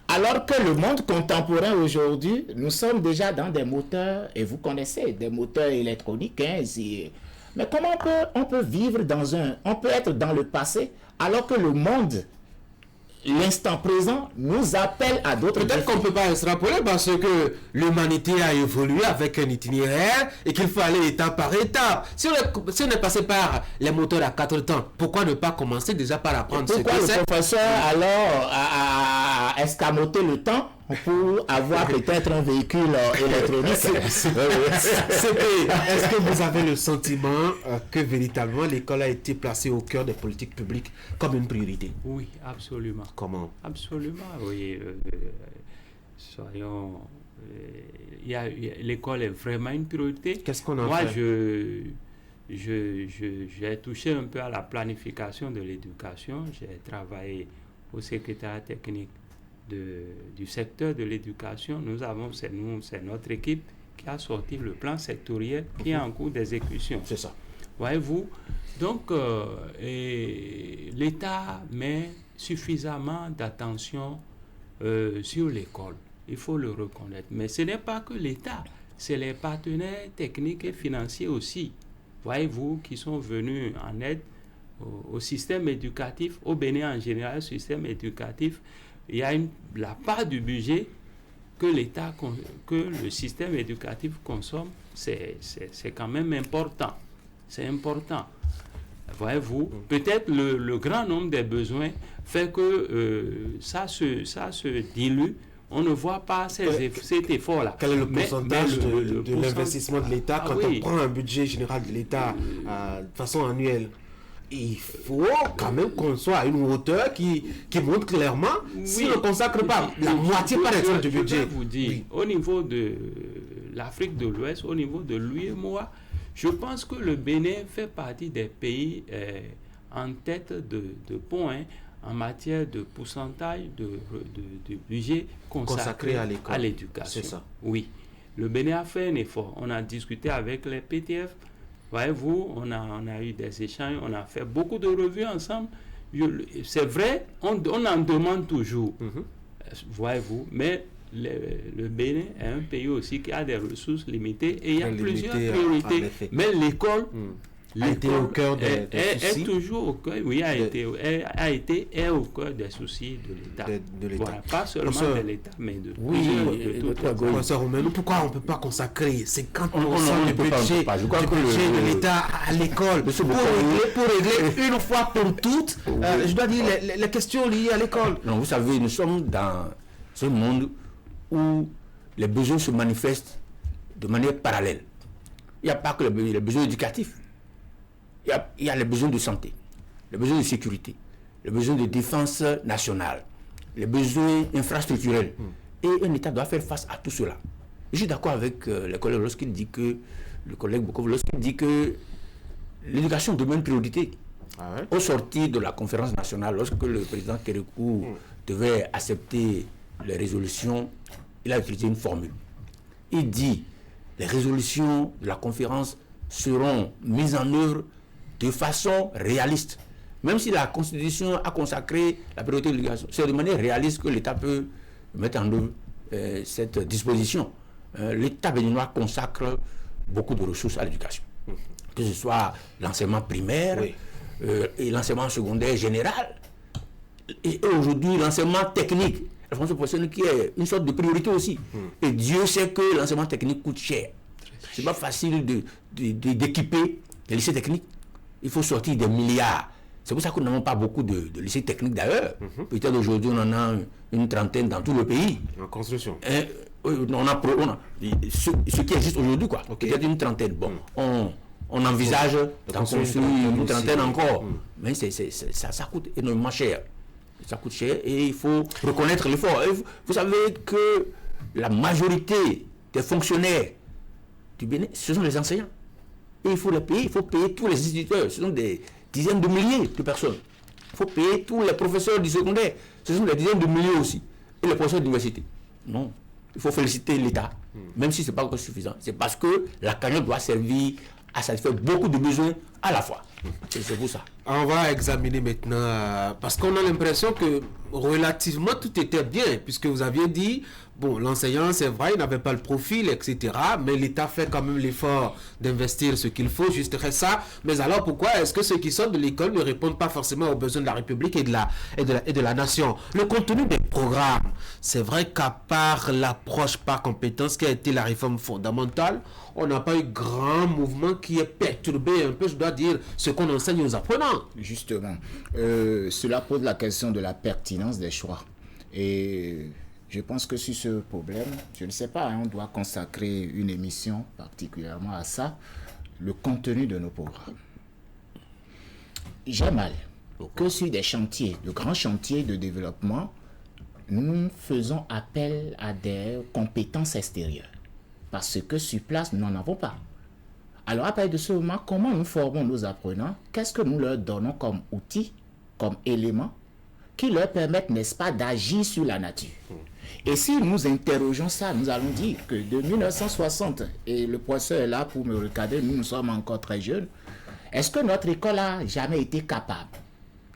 Alors que le monde contemporain aujourd'hui, nous sommes déjà dans des moteurs, et vous connaissez, des moteurs électroniques. Mais comment on peut vivre on peut être dans le passé, alors que le monde, l'instant présent, nous appelle à d'autres Peut-être qu'on ne peut pas extrapoler parce que l'humanité a évolué avec un itinéraire et qu'il faut aller étape par étape. Si on est passé par les moteurs à 4 temps, pourquoi ne pas commencer déjà par apprendre ce que Pourquoi c'est? le professeur alors a escamoté le temps pour avoir peut-être un véhicule électronique? Est-ce que vous avez le sentiment que véritablement l'école a été placée au cœur des politiques publiques comme une priorité? Oui, absolument. Comment? Absolument, oui. Soyons... l'école est vraiment une priorité. Qu'est-ce qu'on a Moi, fait? j'ai touché un peu à la planification de l'éducation. J'ai travaillé au secrétariat technique du secteur de l'éducation. C'est notre équipe qui a sorti le plan sectoriel qui est en cours d'exécution. C'est ça. Voyez-vous, donc l'État met suffisamment d'attention sur l'école. Il faut le reconnaître. Mais ce n'est pas que l'État, c'est les partenaires techniques et financiers aussi. Voyez-vous, qui sont venus en aide au système éducatif, au Bénin en général, système éducatif. Il y a la part du budget que l'État, que le système éducatif consomme, c'est quand même important. C'est important. Voyez-vous, peut-être le grand nombre des besoins fait que ça se dilue. On ne voit pas cet effort-là. Quel est le pourcentage de l'investissement de l'État quand oui. on prend un budget général de l'État de façon annuelle? Il faut quand même qu'on soit à une hauteur qui montre clairement, si on ne consacre pas la moitié par exemple du budget. Je vais vous dire, au niveau de l'Afrique de l'Ouest, au niveau de l'UEMOA, je pense que le Bénin fait partie des pays en tête de points en matière de pourcentage de budget consacré à l'éducation. C'est ça. Oui, le Bénin a fait un effort. On a discuté avec les PTF. Voyez-vous, on a eu des échanges, on a fait beaucoup de revues ensemble. c'est vrai, on en demande toujours, voyez-vous, mais le Bénin est un pays aussi qui a des ressources limitées et il y a plusieurs priorités. Mais l'école a été au cœur des soucis. Est toujours au cœur, oui, est au cœur des soucis de l'État. Voilà, pas seulement de l'État, mais de Professeur Oumenou, pourquoi on ne peut pas consacrer 50% du budget de l'État à l'école pour régler une fois pour toutes, je dois dire, les questions liées à l'école? Non, vous savez, nous sommes dans ce monde où les besoins se manifestent de manière parallèle. Il n'y a pas que les besoins éducatifs. Il y a les besoins de santé, les besoins de sécurité, les besoins de défense nationale, les besoins infrastructurels. Et un État doit faire face à tout cela. Je suis d'accord avec le collègue lorsqu'il dit que, l'éducation demeure une priorité. Au sortir de la conférence nationale, lorsque le président Kérékou devait accepter les résolutions, il a utilisé une formule. Il dit les résolutions de la conférence seront mises en œuvre de façon réaliste. Même si la Constitution a consacré la priorité de l'éducation, c'est de manière réaliste que l'État peut mettre en œuvre cette disposition. L'État béninois consacre beaucoup de ressources à l'éducation. Que ce soit l'enseignement primaire et l'enseignement secondaire général. Et aujourd'hui, l'enseignement technique, la formation professionnelle qui est une sorte de priorité aussi. Et Dieu sait que l'enseignement technique coûte cher. C'est pas facile d'équiper les lycées techniques. Il faut sortir des milliards. C'est pour ça que nous n'avons pas beaucoup de lycées techniques d'ailleurs. Peut-être aujourd'hui, on en a une trentaine dans tout le pays. En construction. Ce qui existe aujourd'hui, quoi. Peut-être une trentaine. Bon, on envisage d'en construire une trentaine encore. Mais ça coûte énormément cher. Ça coûte cher et il faut reconnaître l'effort. Vous savez que la majorité des fonctionnaires du Bénin, ce sont les enseignants. Et il faut les payer, il faut payer tous les instituteurs. Ce sont des dizaines de milliers de personnes. Il faut payer tous les professeurs du secondaire. Ce sont des dizaines de milliers aussi. Et les professeurs d'université. Non. Il faut féliciter l'État, même si ce n'est pas encore suffisant. C'est parce que la cagnotte doit servir à satisfaire beaucoup de besoins à la fois. C'est pour ça. On va examiner maintenant, parce qu'on a l'impression que relativement tout était bien, puisque vous aviez dit, bon, l'enseignant, c'est vrai, il n'avait pas le profil, etc., mais l'État fait quand même l'effort d'investir ce qu'il faut, juste ça. Mais alors, pourquoi est-ce que ceux qui sortent de l'école ne répondent pas forcément aux besoins de la République et de la nation? Le contenu des programmes, c'est vrai qu'à part l'approche par compétence qui a été la réforme fondamentale, on n'a pas eu grand mouvement qui ait perturbé un peu, je dois dire, ce qu'on enseigne aux apprenants. Justement, cela pose la question de la pertinence des choix. Et je pense que sur ce problème, je ne sais pas, on doit consacrer une émission particulièrement à ça, le contenu de nos programmes. J'ai mal que sur des chantiers, de grands chantiers de développement, nous faisons appel à des compétences extérieures. Parce que sur place, nous n'en avons pas. Alors, à partir de ce moment, comment nous formons nos apprenants? Qu'est-ce que nous leur donnons comme outils, comme éléments, qui leur permettent, n'est-ce pas, d'agir sur la nature? Et si nous interrogeons ça, nous allons dire que de 1960, et le professeur est là pour me recadrer, nous sommes encore très jeunes, est-ce que notre école a jamais été capable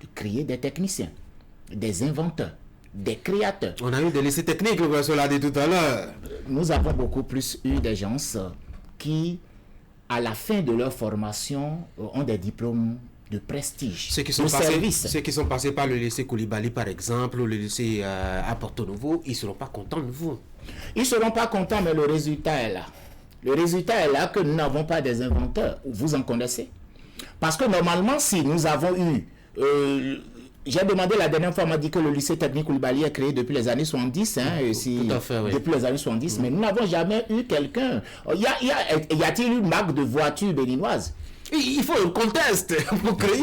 de créer des techniciens, des inventeurs, des créateurs? On a eu des lycées techniques, le professeur l'a dit tout à l'heure. Nous avons beaucoup plus eu des gens qui, à la fin de leur formation, ont des diplômes de prestige. Ceux qui sont passés par le lycée Koulibaly, par exemple, ou le lycée à Porto Novo, ils ne seront pas contents de vous. Ils ne seront pas contents, mais le résultat est là. Le résultat est là que nous n'avons pas des inventeurs. Vous en connaissez? Parce que normalement, si nous avons eu... j'ai demandé la dernière fois, on m'a dit que le lycée technique Koulibaly est créé depuis les années 70. Tout à fait, oui. Depuis les années 70, mais nous n'avons jamais eu quelqu'un. Y a-t-il une marque de voiture béninoise? Il faut un contexte pour créer,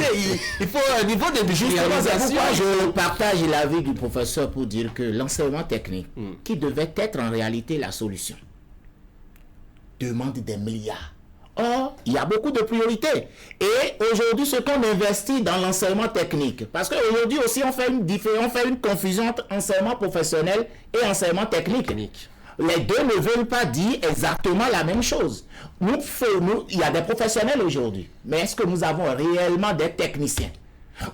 il faut un niveau de digitalisation. Je partage l'avis du professeur pour dire que l'enseignement technique, qui devait être en réalité la solution, demande des milliards. Or, il y a beaucoup de priorités. Et aujourd'hui, ce qu'on investit dans l'enseignement technique, parce qu'aujourd'hui aussi, on fait une confusion entre enseignement professionnel et enseignement technique. Les deux ne veulent pas dire exactement la même chose. Il y a des professionnels aujourd'hui, mais est-ce que nous avons réellement des techniciens?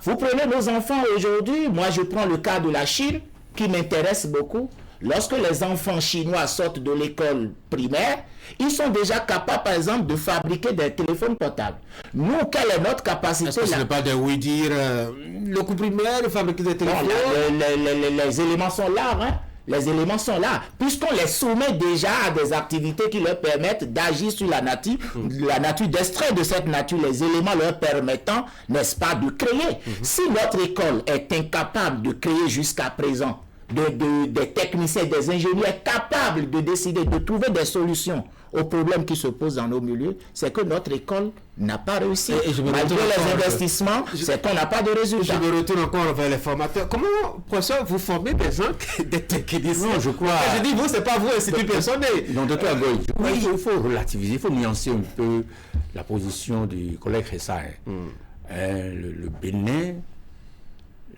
Vous prenez nos enfants aujourd'hui, moi je prends le cas de la Chine, qui m'intéresse beaucoup. Lorsque les enfants chinois sortent de l'école primaire, ils sont déjà capables, par exemple, de fabriquer des téléphones portables. Nous, quelle est notre capacité? Est-ce que ce n'est pas de oui dire le coup primaire de fabriquer des téléphones? Les éléments sont là, hein? Les éléments sont là, puisqu'on les soumet déjà à des activités qui leur permettent d'agir sur la nature, d'extraire de cette nature les éléments leur permettant, n'est-ce pas, de créer. Si notre école est incapable de créer jusqu'à présent, des techniciens, des ingénieurs capables de décider, de trouver des solutions aux problèmes qui se posent dans nos milieux, c'est que notre école n'a pas réussi. Malgré les investissements, c'est qu'on n'a pas de résultats. Je me retourne encore vers les formateurs. Comment, professeur, vous formez des gens, des techniciens? Non, je crois... Je dis vous, c'est pas vous, c'est une personne. Non, docteur Goy, je crois qu'il faut relativiser, il faut nuancer un peu la position du collègue Ressa. Le Bénin,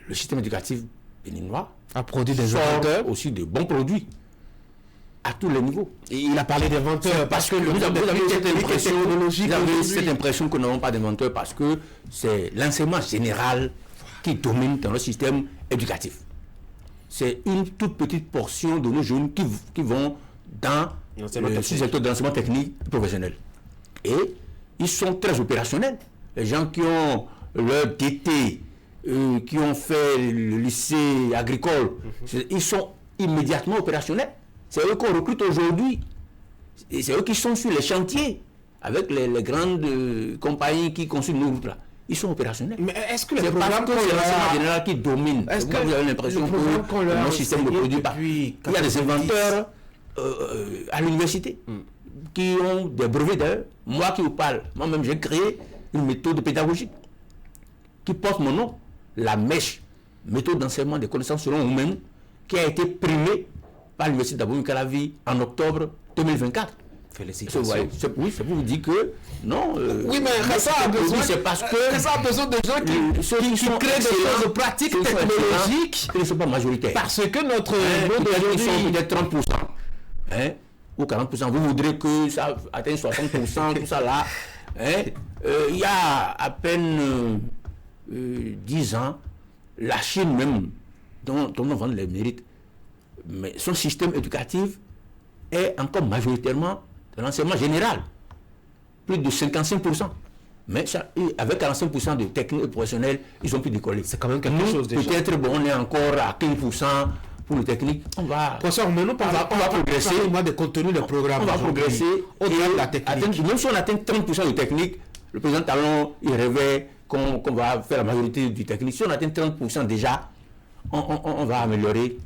le système éducatif béninois, a produit des sort inventeurs, aussi de bons produits à tous les niveaux. Et il a parlé d'inventeurs Parce que vous avez cette impression que nous n'avons pas d'inventeurs parce que c'est l'enseignement général qui domine dans le système éducatif. C'est une toute petite portion de nos jeunes qui vont dans le sous-secteur de l'enseignement technique professionnel. Et ils sont très opérationnels. Les gens qui ont leur DT, qui ont fait le lycée agricole, ils sont immédiatement opérationnels. C'est eux qu'on recrute aujourd'hui. Et c'est eux qui sont sur les chantiers avec les grandes compagnies qui construisent nos routes là. Ils sont opérationnels. Mais est-ce que c'est parce que c'est l'enseignement général qui domine. Est-ce que vous avez l'impression que notre système de produit il y a des inventeurs à l'université qui ont des brevets d'ailleurs. Moi qui vous parle, moi-même j'ai créé une méthode pédagogique qui porte mon nom, la MESH, méthode d'enseignement des connaissances selon vous-même, qui a été primée par l'université d'Abomey-Calavi en octobre 2024. Félicitations. Oui, c'est pour vous dire que non. Oui, mais ça a besoin. C'est parce que ça a besoin de gens qui créent des choses pratiques, technologiques. Ils ne sont pas majoritaires. Parce que notre ils sont peut-être 30%, hein, ou 40%. Vous voudrez que ça atteigne 60%, tout ça là. Hein. Il y a à peine 10 ans, la Chine même, dont on vend les mérites, mais son système éducatif est encore majoritairement de l'enseignement général, plus de 55%. Mais ça, avec 45% de techniques professionnelles, ils ont pu décoller. C'est quand même quelque chose déjà. Peut-être bon, on est encore à 15% pour le technique. On va progresser. Parlez-moi des contenus des programmes. On va progresser au-delà de la technique. Même si on atteint 30% de technique, le président Talon, il rêvait qu'on va faire la majorité du technique. Si on atteint 30% déjà, on va améliorer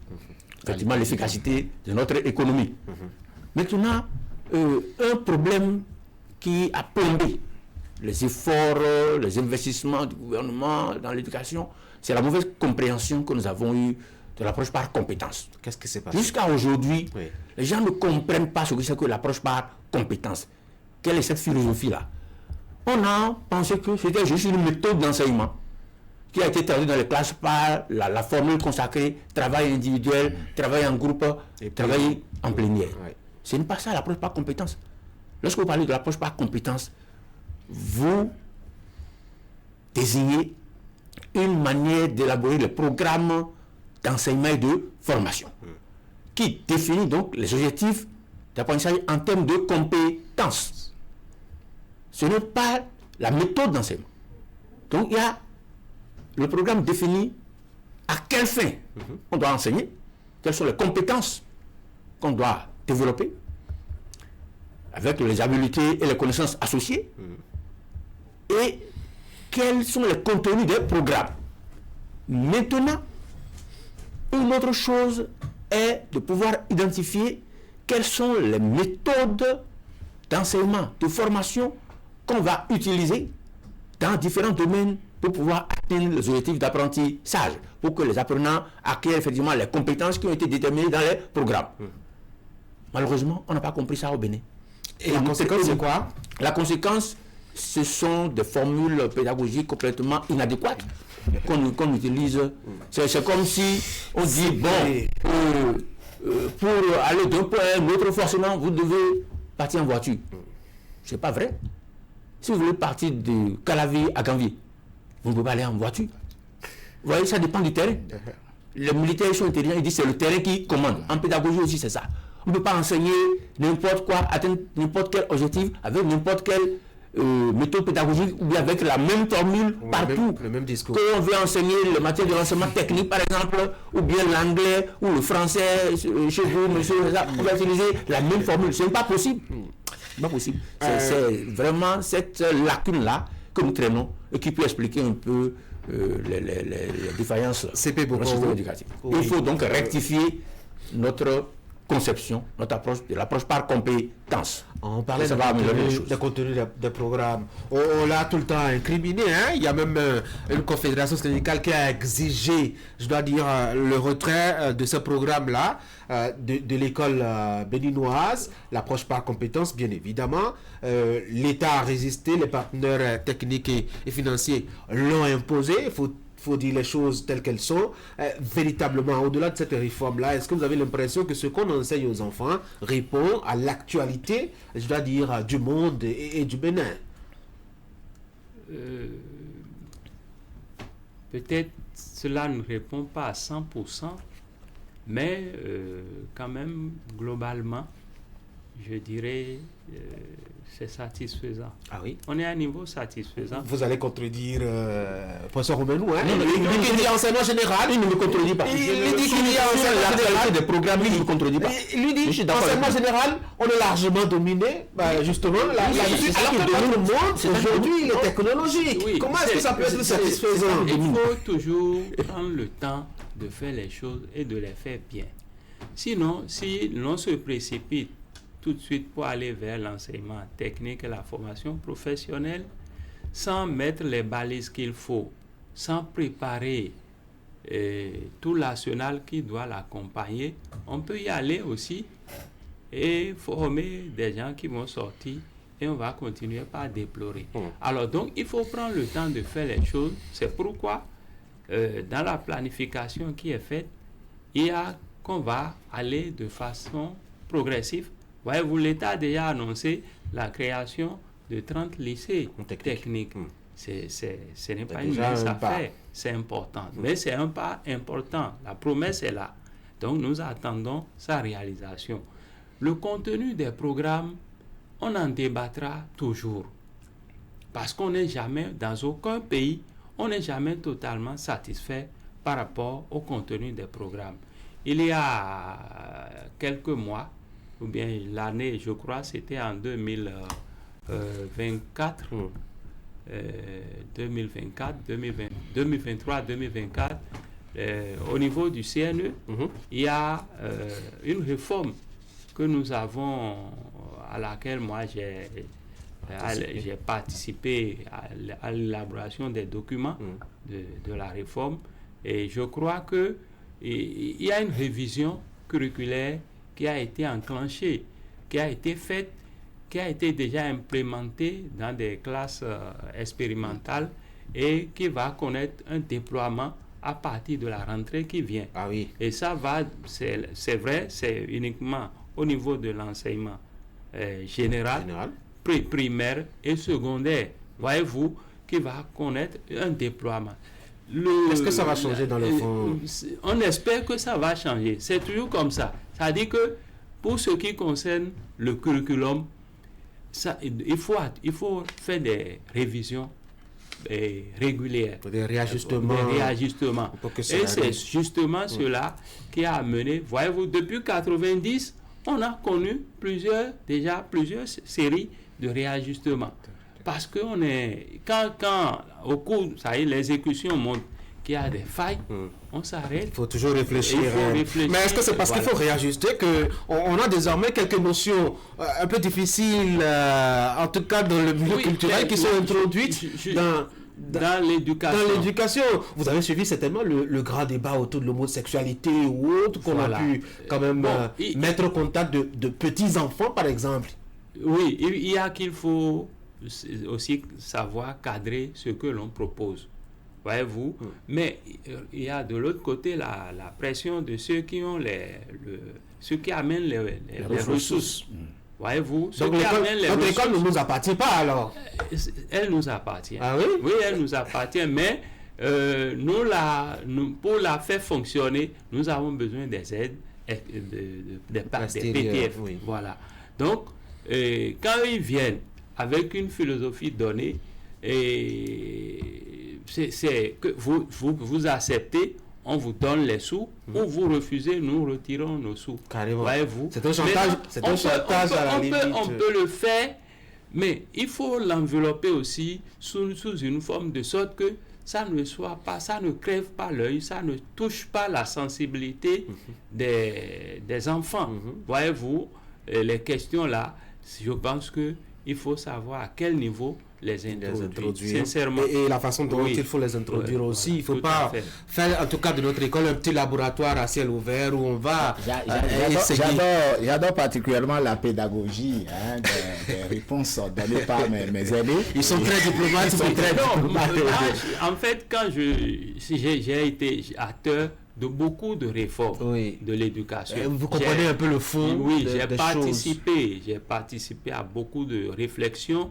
effectivement l'efficacité de notre économie. Maintenant, un problème qui a plombé les efforts, les investissements du gouvernement dans l'éducation, c'est la mauvaise compréhension que nous avons eue de l'approche par compétence. Qu'est-ce qui s'est passé? Jusqu'à aujourd'hui, les gens ne comprennent pas ce que c'est que l'approche par compétence. Quelle est cette philosophie-là? On a pensé que c'était juste une méthode d'enseignement qui a été traduite dans les classes par la formule consacrée, travail individuel, travail en groupe, travail en plénière. Ce n'est pas ça l'approche par compétence. Lorsque vous parlez de l'approche par compétence, vous désignez une manière d'élaborer le programme d'enseignement et de formation qui définit donc les objectifs d'apprentissage en termes de compétences. Ce n'est pas la méthode d'enseignement. Donc il y a le programme définit à quelle fin on doit enseigner, quelles sont les compétences qu'on doit développer, avec les habiletés et les connaissances associées, et quels sont les contenus des programmes. Maintenant, une autre chose est de pouvoir identifier quelles sont les méthodes d'enseignement, de formation qu'on va utiliser dans différents domaines pour pouvoir atteindre les objectifs d'apprentissage, pour que les apprenants acquièrent effectivement les compétences qui ont été déterminées dans les programmes. Malheureusement, on n'a pas compris ça au Bénin. Et la conséquence, c'est quoi? La conséquence, ce sont des formules pédagogiques complètement inadéquates qu'on utilise. C'est comme si on dit, bon, pour aller d'un point à un autre, forcément, vous devez partir en voiture. Ce n'est pas vrai. Si vous voulez partir de Calavi à Ganvier, vous ne pouvez pas aller en voiture. Vous voyez, ça dépend du terrain. Les militaires sont intelligents, ils disent que c'est le terrain qui commande. En pédagogie aussi, c'est ça. On ne peut pas enseigner n'importe quoi, atteindre n'importe quel objectif avec n'importe quelle méthode pédagogique ou bien avec la même formule partout. Le même discours. Quand on veut enseigner le matière de renseignement technique, par exemple, ou bien l'anglais ou le français chez vous, monsieur, on va utiliser la même formule. Ce n'est pas possible. C'est pas possible. C'est vraiment cette lacune-là que nous traînons et qui peut expliquer un peu les défaillances CP dans le système éducatif. Oui. Il faut donc rectifier notre conception, notre approche, l'approche par compétence. On parlait Ça va améliorer les choses. de contenu des programmes. On l'a tout le temps incriminé. Hein? Il y a même une confédération syndicale qui a exigé, je dois dire, le retrait de ce programme-là de l'école béninoise. L'approche par compétence, bien évidemment. L'État a résisté, les partenaires techniques et financiers l'ont imposé. Il faut dire les choses telles qu'elles sont. Véritablement, au-delà de cette réforme-là, est-ce que vous avez l'impression que ce qu'on enseigne aux enfants répond à l'actualité, je dois dire, du monde et du Bénin? Peut-être cela ne répond pas à 100%, mais quand même, globalement, je dirais, c'est satisfaisant. Ah oui. On est à un niveau satisfaisant. Vous allez contredire professeur Romenou, hein? Non, mais Lui qui dit enseignement général. Il ne me contredit pas. Il dit qu'il y a enseignement général. Des programmes, il ne me contredit pas. Lui dit enseignement général, on est largement dominé, justement, là-dessus, alors que tout le monde, aujourd'hui, il est technologique. Oui, comment est-ce que ça peut être satisfaisant? Il faut toujours prendre le temps de faire les choses et de les faire bien. Sinon, si l'on se précipite tout de suite pour aller vers l'enseignement technique et la formation professionnelle, sans mettre les balises qu'il faut, sans préparer tout l'arsenal qui doit l'accompagner, on peut y aller aussi et former des gens qui vont sortir et on va continuer par déplorer. Alors donc, il faut prendre le temps de faire les choses. C'est pourquoi, dans la planification qui est faite, il y a qu'on va aller de façon progressive. Voyez-vous, l'État a déjà annoncé la création de 30 lycées techniques. Ce n'est pas une mince affaire, c'est important. Mais c'est un pas important. La promesse est là. Donc nous attendons sa réalisation. Le contenu des programmes, on en débattra toujours. Parce qu'on n'est jamais, dans aucun pays, on n'est jamais totalement satisfait par rapport au contenu des programmes. Il y a quelques mois, ou bien l'année, je crois, c'était en 2024, 2023, 2024, au niveau du CNE, il y a une réforme que nous avons, à laquelle moi j'ai participé à l'élaboration des documents de la réforme, et je crois que il y a une révision curriculaire qui a été enclenchée, qui a été faite, qui a été déjà implémentée dans des classes expérimentales et qui va connaître un déploiement à partir de la rentrée qui vient. Ah oui. Et ça va, c'est vrai, c'est uniquement au niveau de l'enseignement général, primaire et secondaire, voyez-vous, qui va connaître un déploiement. Est-ce que ça va changer dans le fond? On espère que ça va changer. C'est toujours comme ça. C'est-à-dire que pour ce qui concerne le curriculum, il faut faire des révisions régulières. Des réajustements. Et c'est justement cela qui a amené, voyez-vous, depuis 90, on a connu plusieurs séries de réajustements. Parce que quand au cours, ça y est, l'exécution montre qu'il y a des failles, on s'arrête. Il faut toujours réfléchir. Mais est-ce que c'est parce qu'il faut réajuster qu'on a désormais quelques notions un peu difficiles, en tout cas dans le milieu culturel, qui sont introduites dans l'éducation. Vous avez suivi certainement le grand débat autour de l'homosexualité ou autre qu'on a pu quand même mettre au contact de petits enfants, par exemple. Oui, il y a qu'il faut aussi savoir cadrer ce que l'on propose, voyez-vous. Mais il y a de l'autre côté la pression de ceux qui ont ceux qui amènent les ressources. Voyez-vous. Donc notre école ne nous appartient pas alors. Elle nous appartient. Ah oui? Oui, elle nous appartient, mais pour la faire fonctionner, nous avons besoin des aides, des PTF. Oui. Voilà. Donc, quand ils viennent avec une philosophie donnée, c'est que vous acceptez, on vous donne les sous, ou vous refusez, nous retirons nos sous. Carrément. Voyez-vous? C'est un chantage, à la limite. On peut le faire, mais il faut l'envelopper aussi sous une forme de sorte que ça ne crève pas l'œil, ça ne touche pas la sensibilité des enfants. Voyez-vous, les questions là, je pense que il faut savoir à quel niveau les introduire. Sincèrement. Et la façon dont il faut les introduire aussi. Il ne faut pas faire, en tout cas de notre école, un petit laboratoire à ciel ouvert où on va J'adore particulièrement la pédagogie des réponses données par mes aînés. Ils sont très diplomates. En fait, quand j'ai été acteur de beaucoup de réformes de l'éducation. Vous comprenez un peu le fond. Oui, j'ai participé à beaucoup de réflexions.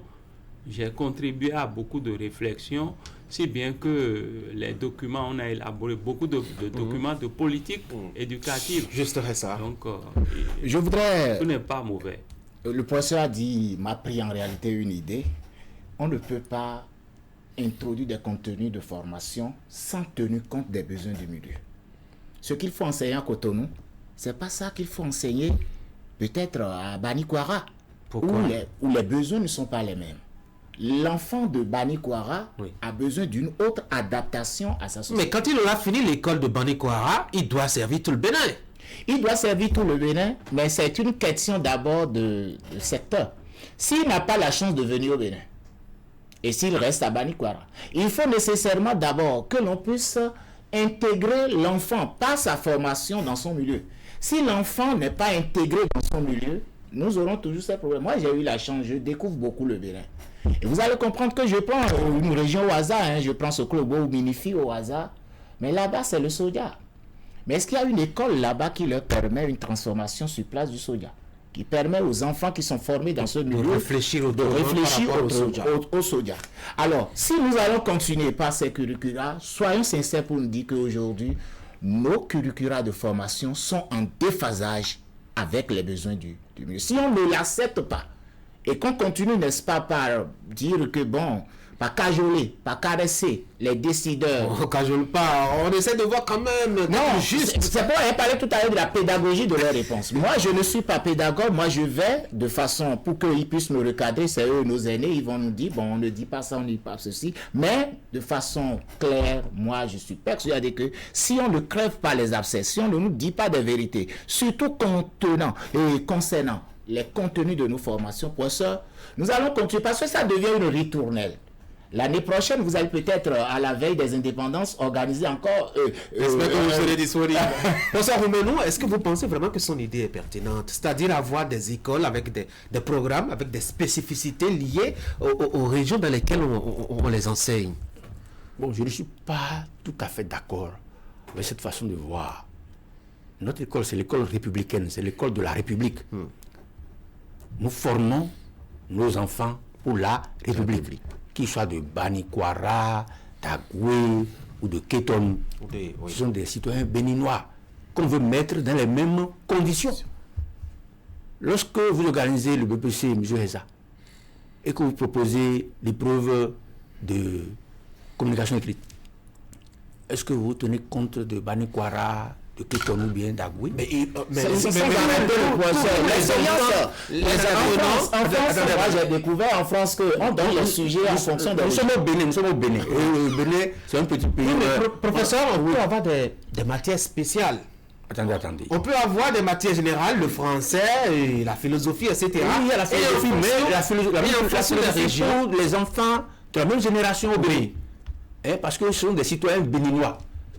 J'ai contribué à beaucoup de réflexions, si bien que les documents, on a élaboré beaucoup de documents de politique éducative. Juste ça. Donc, je voudrais... Tout n'est pas mauvais. Le professeur m'a pris en réalité une idée. On ne peut pas introduire des contenus de formation sans tenir compte des besoins du milieu. Ce qu'il faut enseigner à Cotonou, c'est pas ça qu'il faut enseigner peut-être à Banikwara, où les besoins ne sont pas les mêmes. L'enfant de Banikwara a besoin d'une autre adaptation à sa société. Mais quand il aura fini l'école de Banikwara, il doit servir tout le Bénin. Il doit servir tout le Bénin, mais c'est une question d'abord de secteur. S'il n'a pas la chance de venir au Bénin, et s'il reste à Banikwara, il faut nécessairement d'abord que l'on puisse intégrer l'enfant par sa formation dans son milieu. Si l'enfant n'est pas intégré dans son milieu, nous aurons toujours ces problèmes. Moi, j'ai eu la chance, je découvre beaucoup le Bénin. Et vous allez comprendre que je prends une région au hasard, je prends ce club ou Minifi au hasard, mais là-bas, c'est le soja. Mais est-ce qu'il y a une école là-bas qui leur permet une transformation sur place du soja, qui permet aux enfants qui sont formés dans ce milieu de réfléchir au soja? Alors, si nous allons continuer par ces curricula, soyons sincères pour nous dire qu'aujourd'hui, nos curricula de formation sont en déphasage avec les besoins du milieu. Si on ne l'accepte pas, et qu'on continue, n'est-ce pas, par dire que bon, pas cajoler, pas caresser les décideurs. On ne cajole pas, on essaie de voir quand même. Non, juste. C'est bon, on parlait tout à l'heure de la pédagogie de leurs réponses. Moi, je ne suis pas pédagogue, moi je vais de façon, pour qu'ils puissent me recadrer, c'est eux, nos aînés, ils vont nous dire, bon, on ne dit pas ça, on ne dit pas ceci, mais de façon claire, moi je suis persuadé que si on ne crève pas les abcès, si on ne nous dit pas des vérités, surtout concernant les contenus de nos formations, professeurs, nous allons continuer parce que ça devient une ritournelle. L'année prochaine, vous allez peut-être, à la veille des indépendances, organiser encore... J'espère que vous serez disponible. Professeur Roumenou, est-ce que vous pensez vraiment que son idée est pertinente? C'est-à-dire avoir des écoles avec des programmes, avec des spécificités liées aux régions dans lesquelles on les enseigne? Bon, je ne suis pas tout à fait d'accord avec cette façon de voir. Notre école, c'est l'école républicaine, c'est l'école de la République. Nous formons nos enfants pour la République. Qu'ils soient de Banikwara, d'Agoué ou de Kéton. Ce sont des citoyens béninois qu'on veut mettre dans les mêmes conditions. Lorsque vous organisez le BPC, M. Heza, et que vous proposez l'épreuve de communication écrite, est-ce que vous tenez compte de Banikwara, de Kéton ou bien d'Agoué? J'ai découvert en France qu'on donne les sujets en fonction de... Nous sommes au Bénin, Le Bénin, c'est un petit pays... Professeur, on peut avoir des matières spéciales. Attendez. On peut avoir des matières générales, le français, et la philosophie, etc. Oui, il y a la philosophie, mais la philosophie pour les enfants de la même génération au Bénin. Parce que ce sont des citoyens béninois.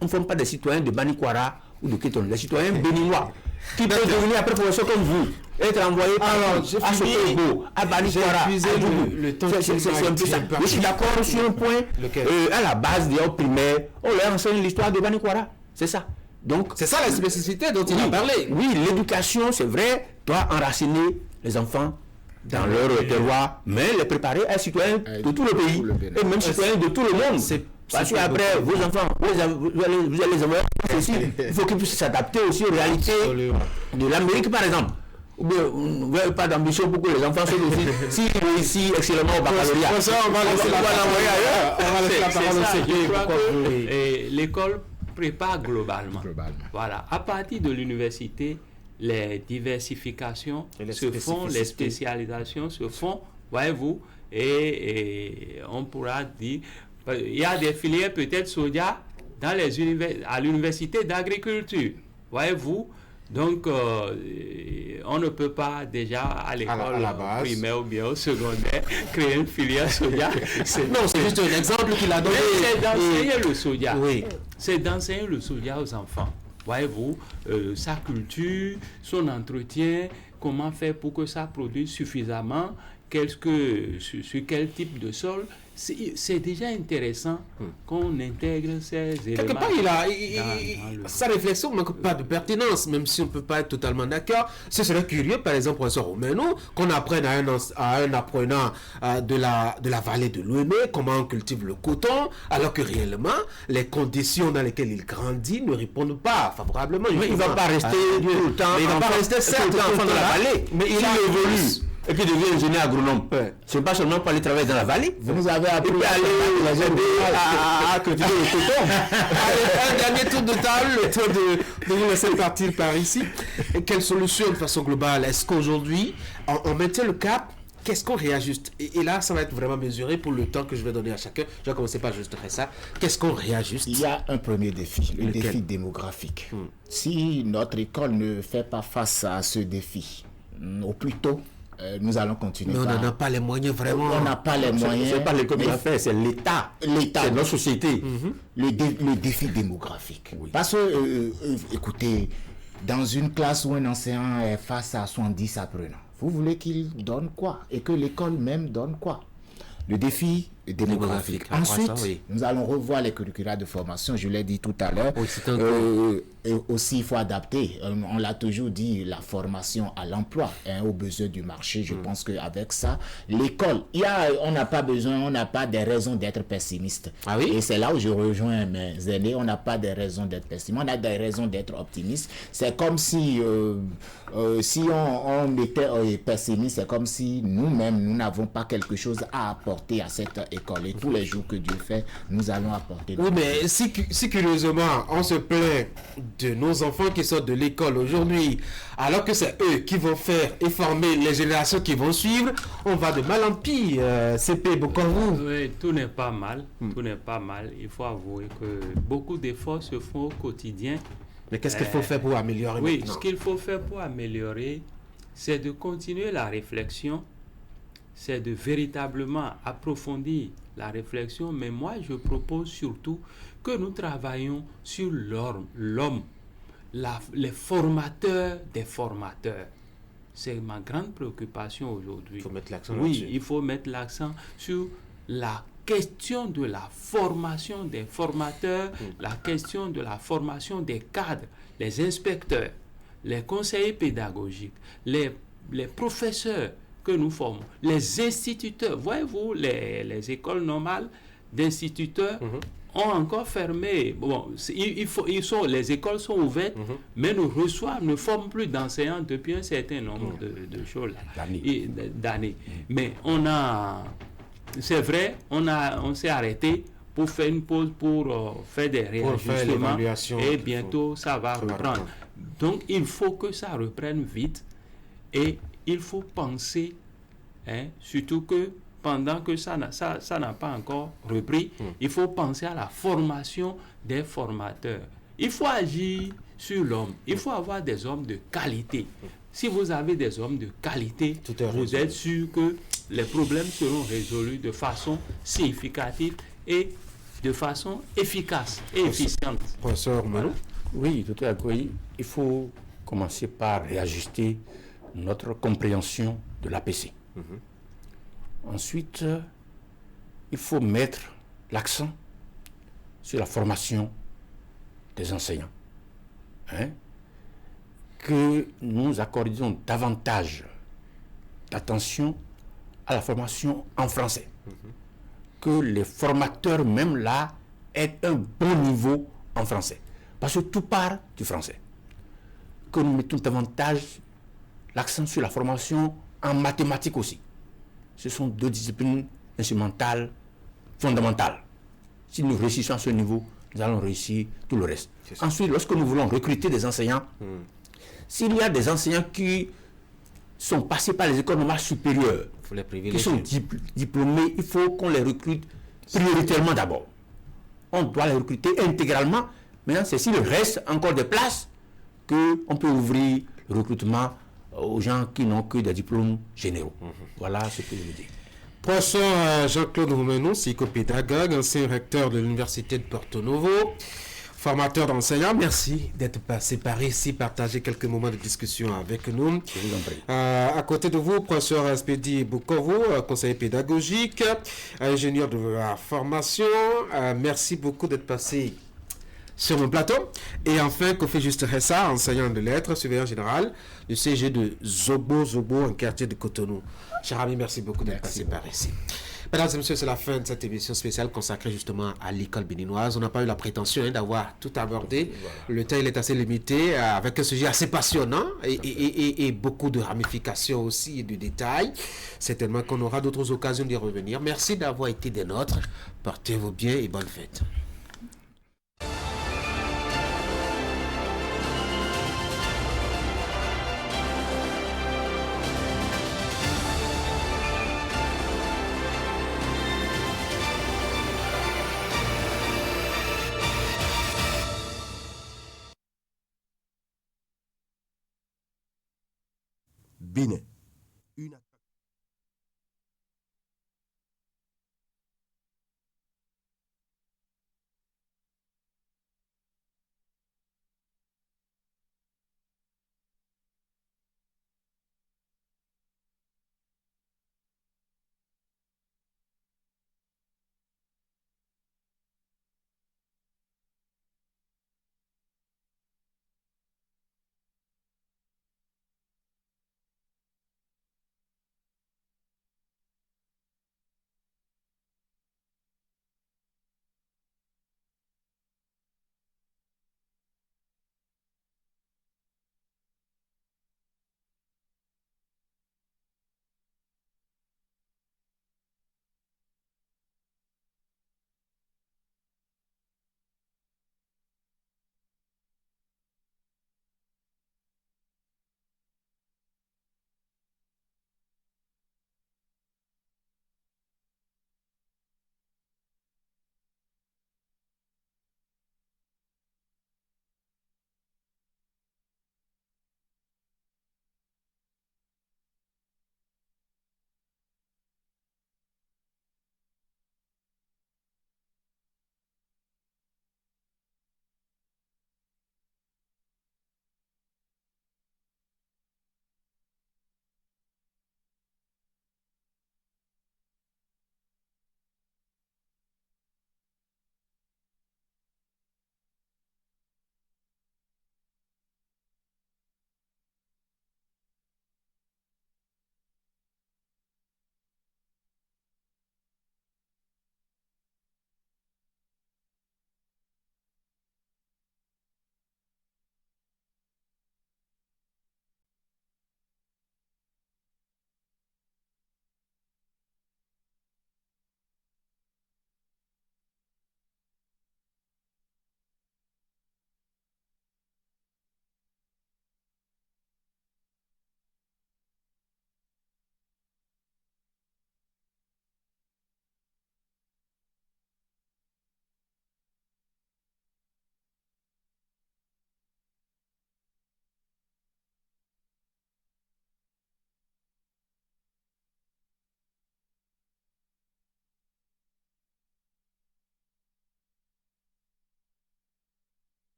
On ne forme pas des citoyens de Banikwara ou de Kéton, des citoyens béninois qui peuvent devenir après professeur comme vous, être envoyés à Sokobo, à Banikwara, le temps. Je suis d'accord sur un point. À la base des primaires, on leur enseigne l'histoire de Banikwara. C'est ça. Donc, c'est ça la spécificité dont il a parlé. Oui, l'éducation, c'est vrai, doit enraciner les enfants dans leur terroir, mais les préparer à citoyens de tout le pays, et même citoyens de tout le monde. Parce qu'après, vos enfants, vous allez les envoyer aussi. Il faut qu'ils puissent s'adapter aussi aux réalités de l'Amérique, par exemple. Ou bien, vous n'avez pas d'ambition pour que les enfants soient aussi, s'ils réussissent excellemment au baccalauréat. Pour ça, on va laisser la parole au CG. Je crois que l'école prépare globalement. Voilà. À partir de l'université, les diversifications se font, les spécialisations se font, voyez-vous, et on pourra dire, il y a des filières peut-être soja dans à l'université d'agriculture, voyez-vous. Donc, on ne peut pas déjà à l'école primaire ou bien au secondaire créer une filière soja. Non, c'est juste un exemple qu'il a donné. C'est d'enseigner le soja. Oui. C'est d'enseigner le soja aux enfants. Voyez-vous, sa culture, son entretien, comment faire pour que ça produise suffisamment, sur quel type de sol. C'est déjà intéressant qu'on intègre ces éléments. Quelque part, sa réflexion ne manque pas de pertinence, même si on ne peut pas être totalement d'accord. Ce serait curieux, par exemple, professeur Romano, qu'on apprenne à un apprenant de la vallée de l'Ouémé comment on cultive le coton, alors que réellement, les conditions dans lesquelles il grandit ne répondent pas favorablement. Mais il ne va pas rester tout le temps. Il ne va pas rester certes enfant de la vallée, mais il évolue. Et puis devient ingénieur agronome. Ce n'est pas seulement pour aller travailler dans la vallée. Vous nous avez appris à aller cultiver le coton. Allez, un dernier tour de table, le temps de vous laisser partir par ici. Et quelle solution de façon globale? Est-ce qu'aujourd'hui, on maintient le cap? Qu'est-ce qu'on réajuste? Et là, ça va être vraiment mesuré pour le temps que je vais donner à chacun. Je vais commencer par juste ça. Qu'est-ce qu'on réajuste? Il y a un premier défi, le défi démographique. Si notre école ne fait pas face à ce défi, au plus tôt, nous allons continuer. Mais on n'en a pas les moyens vraiment. On n'a pas les moyens. Ce n'est pas l'école qui l'a fait, c'est l'État. C'est notre société. Le défi démographique. Oui. Parce que, écoutez, dans une classe où un enseignant est face à 70 apprenants, vous voulez qu'il donne quoi? Et que l'école même donne quoi? Le défi démographique. Ensuite, nous allons revoir les curricula de formation, je l'ai dit tout à l'heure. Et aussi, il faut adapter. On l'a toujours dit, la formation à l'emploi, aux besoins du marché. Je pense qu'avec ça, l'école, on n'a pas besoin, on n'a pas des raisons d'être pessimiste. Ah oui? Et c'est là où je rejoins mes aînés. On n'a pas des raisons d'être pessimiste, on a des raisons d'être optimiste. C'est comme si on était pessimiste, c'est comme si nous-mêmes, nous n'avons pas quelque chose à apporter à cette école. Et tous les jours que Dieu fait, nous allons apporter. Oui, mais si curieusement, on se plaint de nos enfants qui sortent de l'école aujourd'hui, alors que c'est eux qui vont faire et former les générations qui vont suivre, on va de mal en pire. CP, Bokovu. Oui, tout n'est pas mal. Tout n'est pas mal. Il faut avouer que beaucoup d'efforts se font au quotidien. Mais qu'est-ce qu'il faut faire pour améliorer maintenant? Ce qu'il faut faire pour améliorer, c'est de continuer la réflexion, c'est de véritablement approfondir la réflexion. Mais moi, je propose surtout que nous travaillions sur l'homme, les formateurs des formateurs. C'est ma grande préoccupation aujourd'hui. Il faut mettre l'accent là-dessus. Il faut mettre l'accent sur la question de la formation des formateurs, la question de la formation des cadres, les inspecteurs, les conseillers pédagogiques, les professeurs que nous formons, les instituteurs. Voyez-vous, les écoles normales d'instituteurs ont encore fermé. Bon, les écoles sont ouvertes, mais ne forment plus d'enseignants depuis un certain nombre de choses d'années. Mais c'est vrai, on s'est arrêté pour faire une pause, pour faire des réajustements, et bientôt ça va reprendre. Donc il faut que ça reprenne vite, et il faut penser, surtout que pendant que ça n'a pas encore repris, il faut penser à la formation des formateurs. Il faut agir sur l'homme, il faut avoir des hommes de qualité. Si vous avez des hommes de qualité, vous êtes sûr que les problèmes seront résolus de façon significative et de façon efficace et efficiente. Professeur Malo? Oui, tout à fait. Il faut commencer par réajuster notre compréhension de l'APC. Ensuite, il faut mettre l'accent sur la formation des enseignants. Que nous accordions davantage d'attention à la formation en français. Que les formateurs même là ait un bon niveau en français. Parce que tout part du français. Que nous mettons davantage l'accent sur la formation en mathématiques aussi. Ce sont deux disciplines instrumentales fondamentales. Si nous réussissons à ce niveau, nous allons réussir tout le reste. Ensuite, lorsque nous voulons recruter des enseignants, s'il y a des enseignants qui sont passés par les écoles normales supérieures, qui sont diplômés, il faut qu'on les recrute prioritairement d'abord. On doit les recruter intégralement. Maintenant, c'est s'il reste encore des places qu'on peut ouvrir le recrutement aux gens qui n'ont que des diplômes généraux. Voilà ce que je veux dire. Professeur Jean-Claude Roumenou, psychopédagogue, ancien recteur de l'Université de Porto Novo, formateur d'enseignants, merci d'être passé par ici, partager quelques moments de discussion avec nous. Je vous en prie. À côté de vous, professeur Spedi Bukovo, conseiller pédagogique, ingénieur de la formation, merci beaucoup d'être passé sur mon plateau. Et enfin, Kofi Juste Ressa, enseignant de lettres, surveillant général du CG de Zobo, un quartier de Cotonou. Cher ami, merci beaucoup d'être passé par ici. Mesdames et messieurs, c'est la fin de cette émission spéciale consacrée justement à l'école béninoise. On n'a pas eu la prétention d'avoir tout abordé. Voilà. Le temps il est assez limité, avec un sujet assez passionnant et beaucoup de ramifications aussi et de détails. Certainement qu'on aura d'autres occasions d'y revenir. Merci d'avoir été des nôtres. Portez-vous bien et bonne fête. Bénin.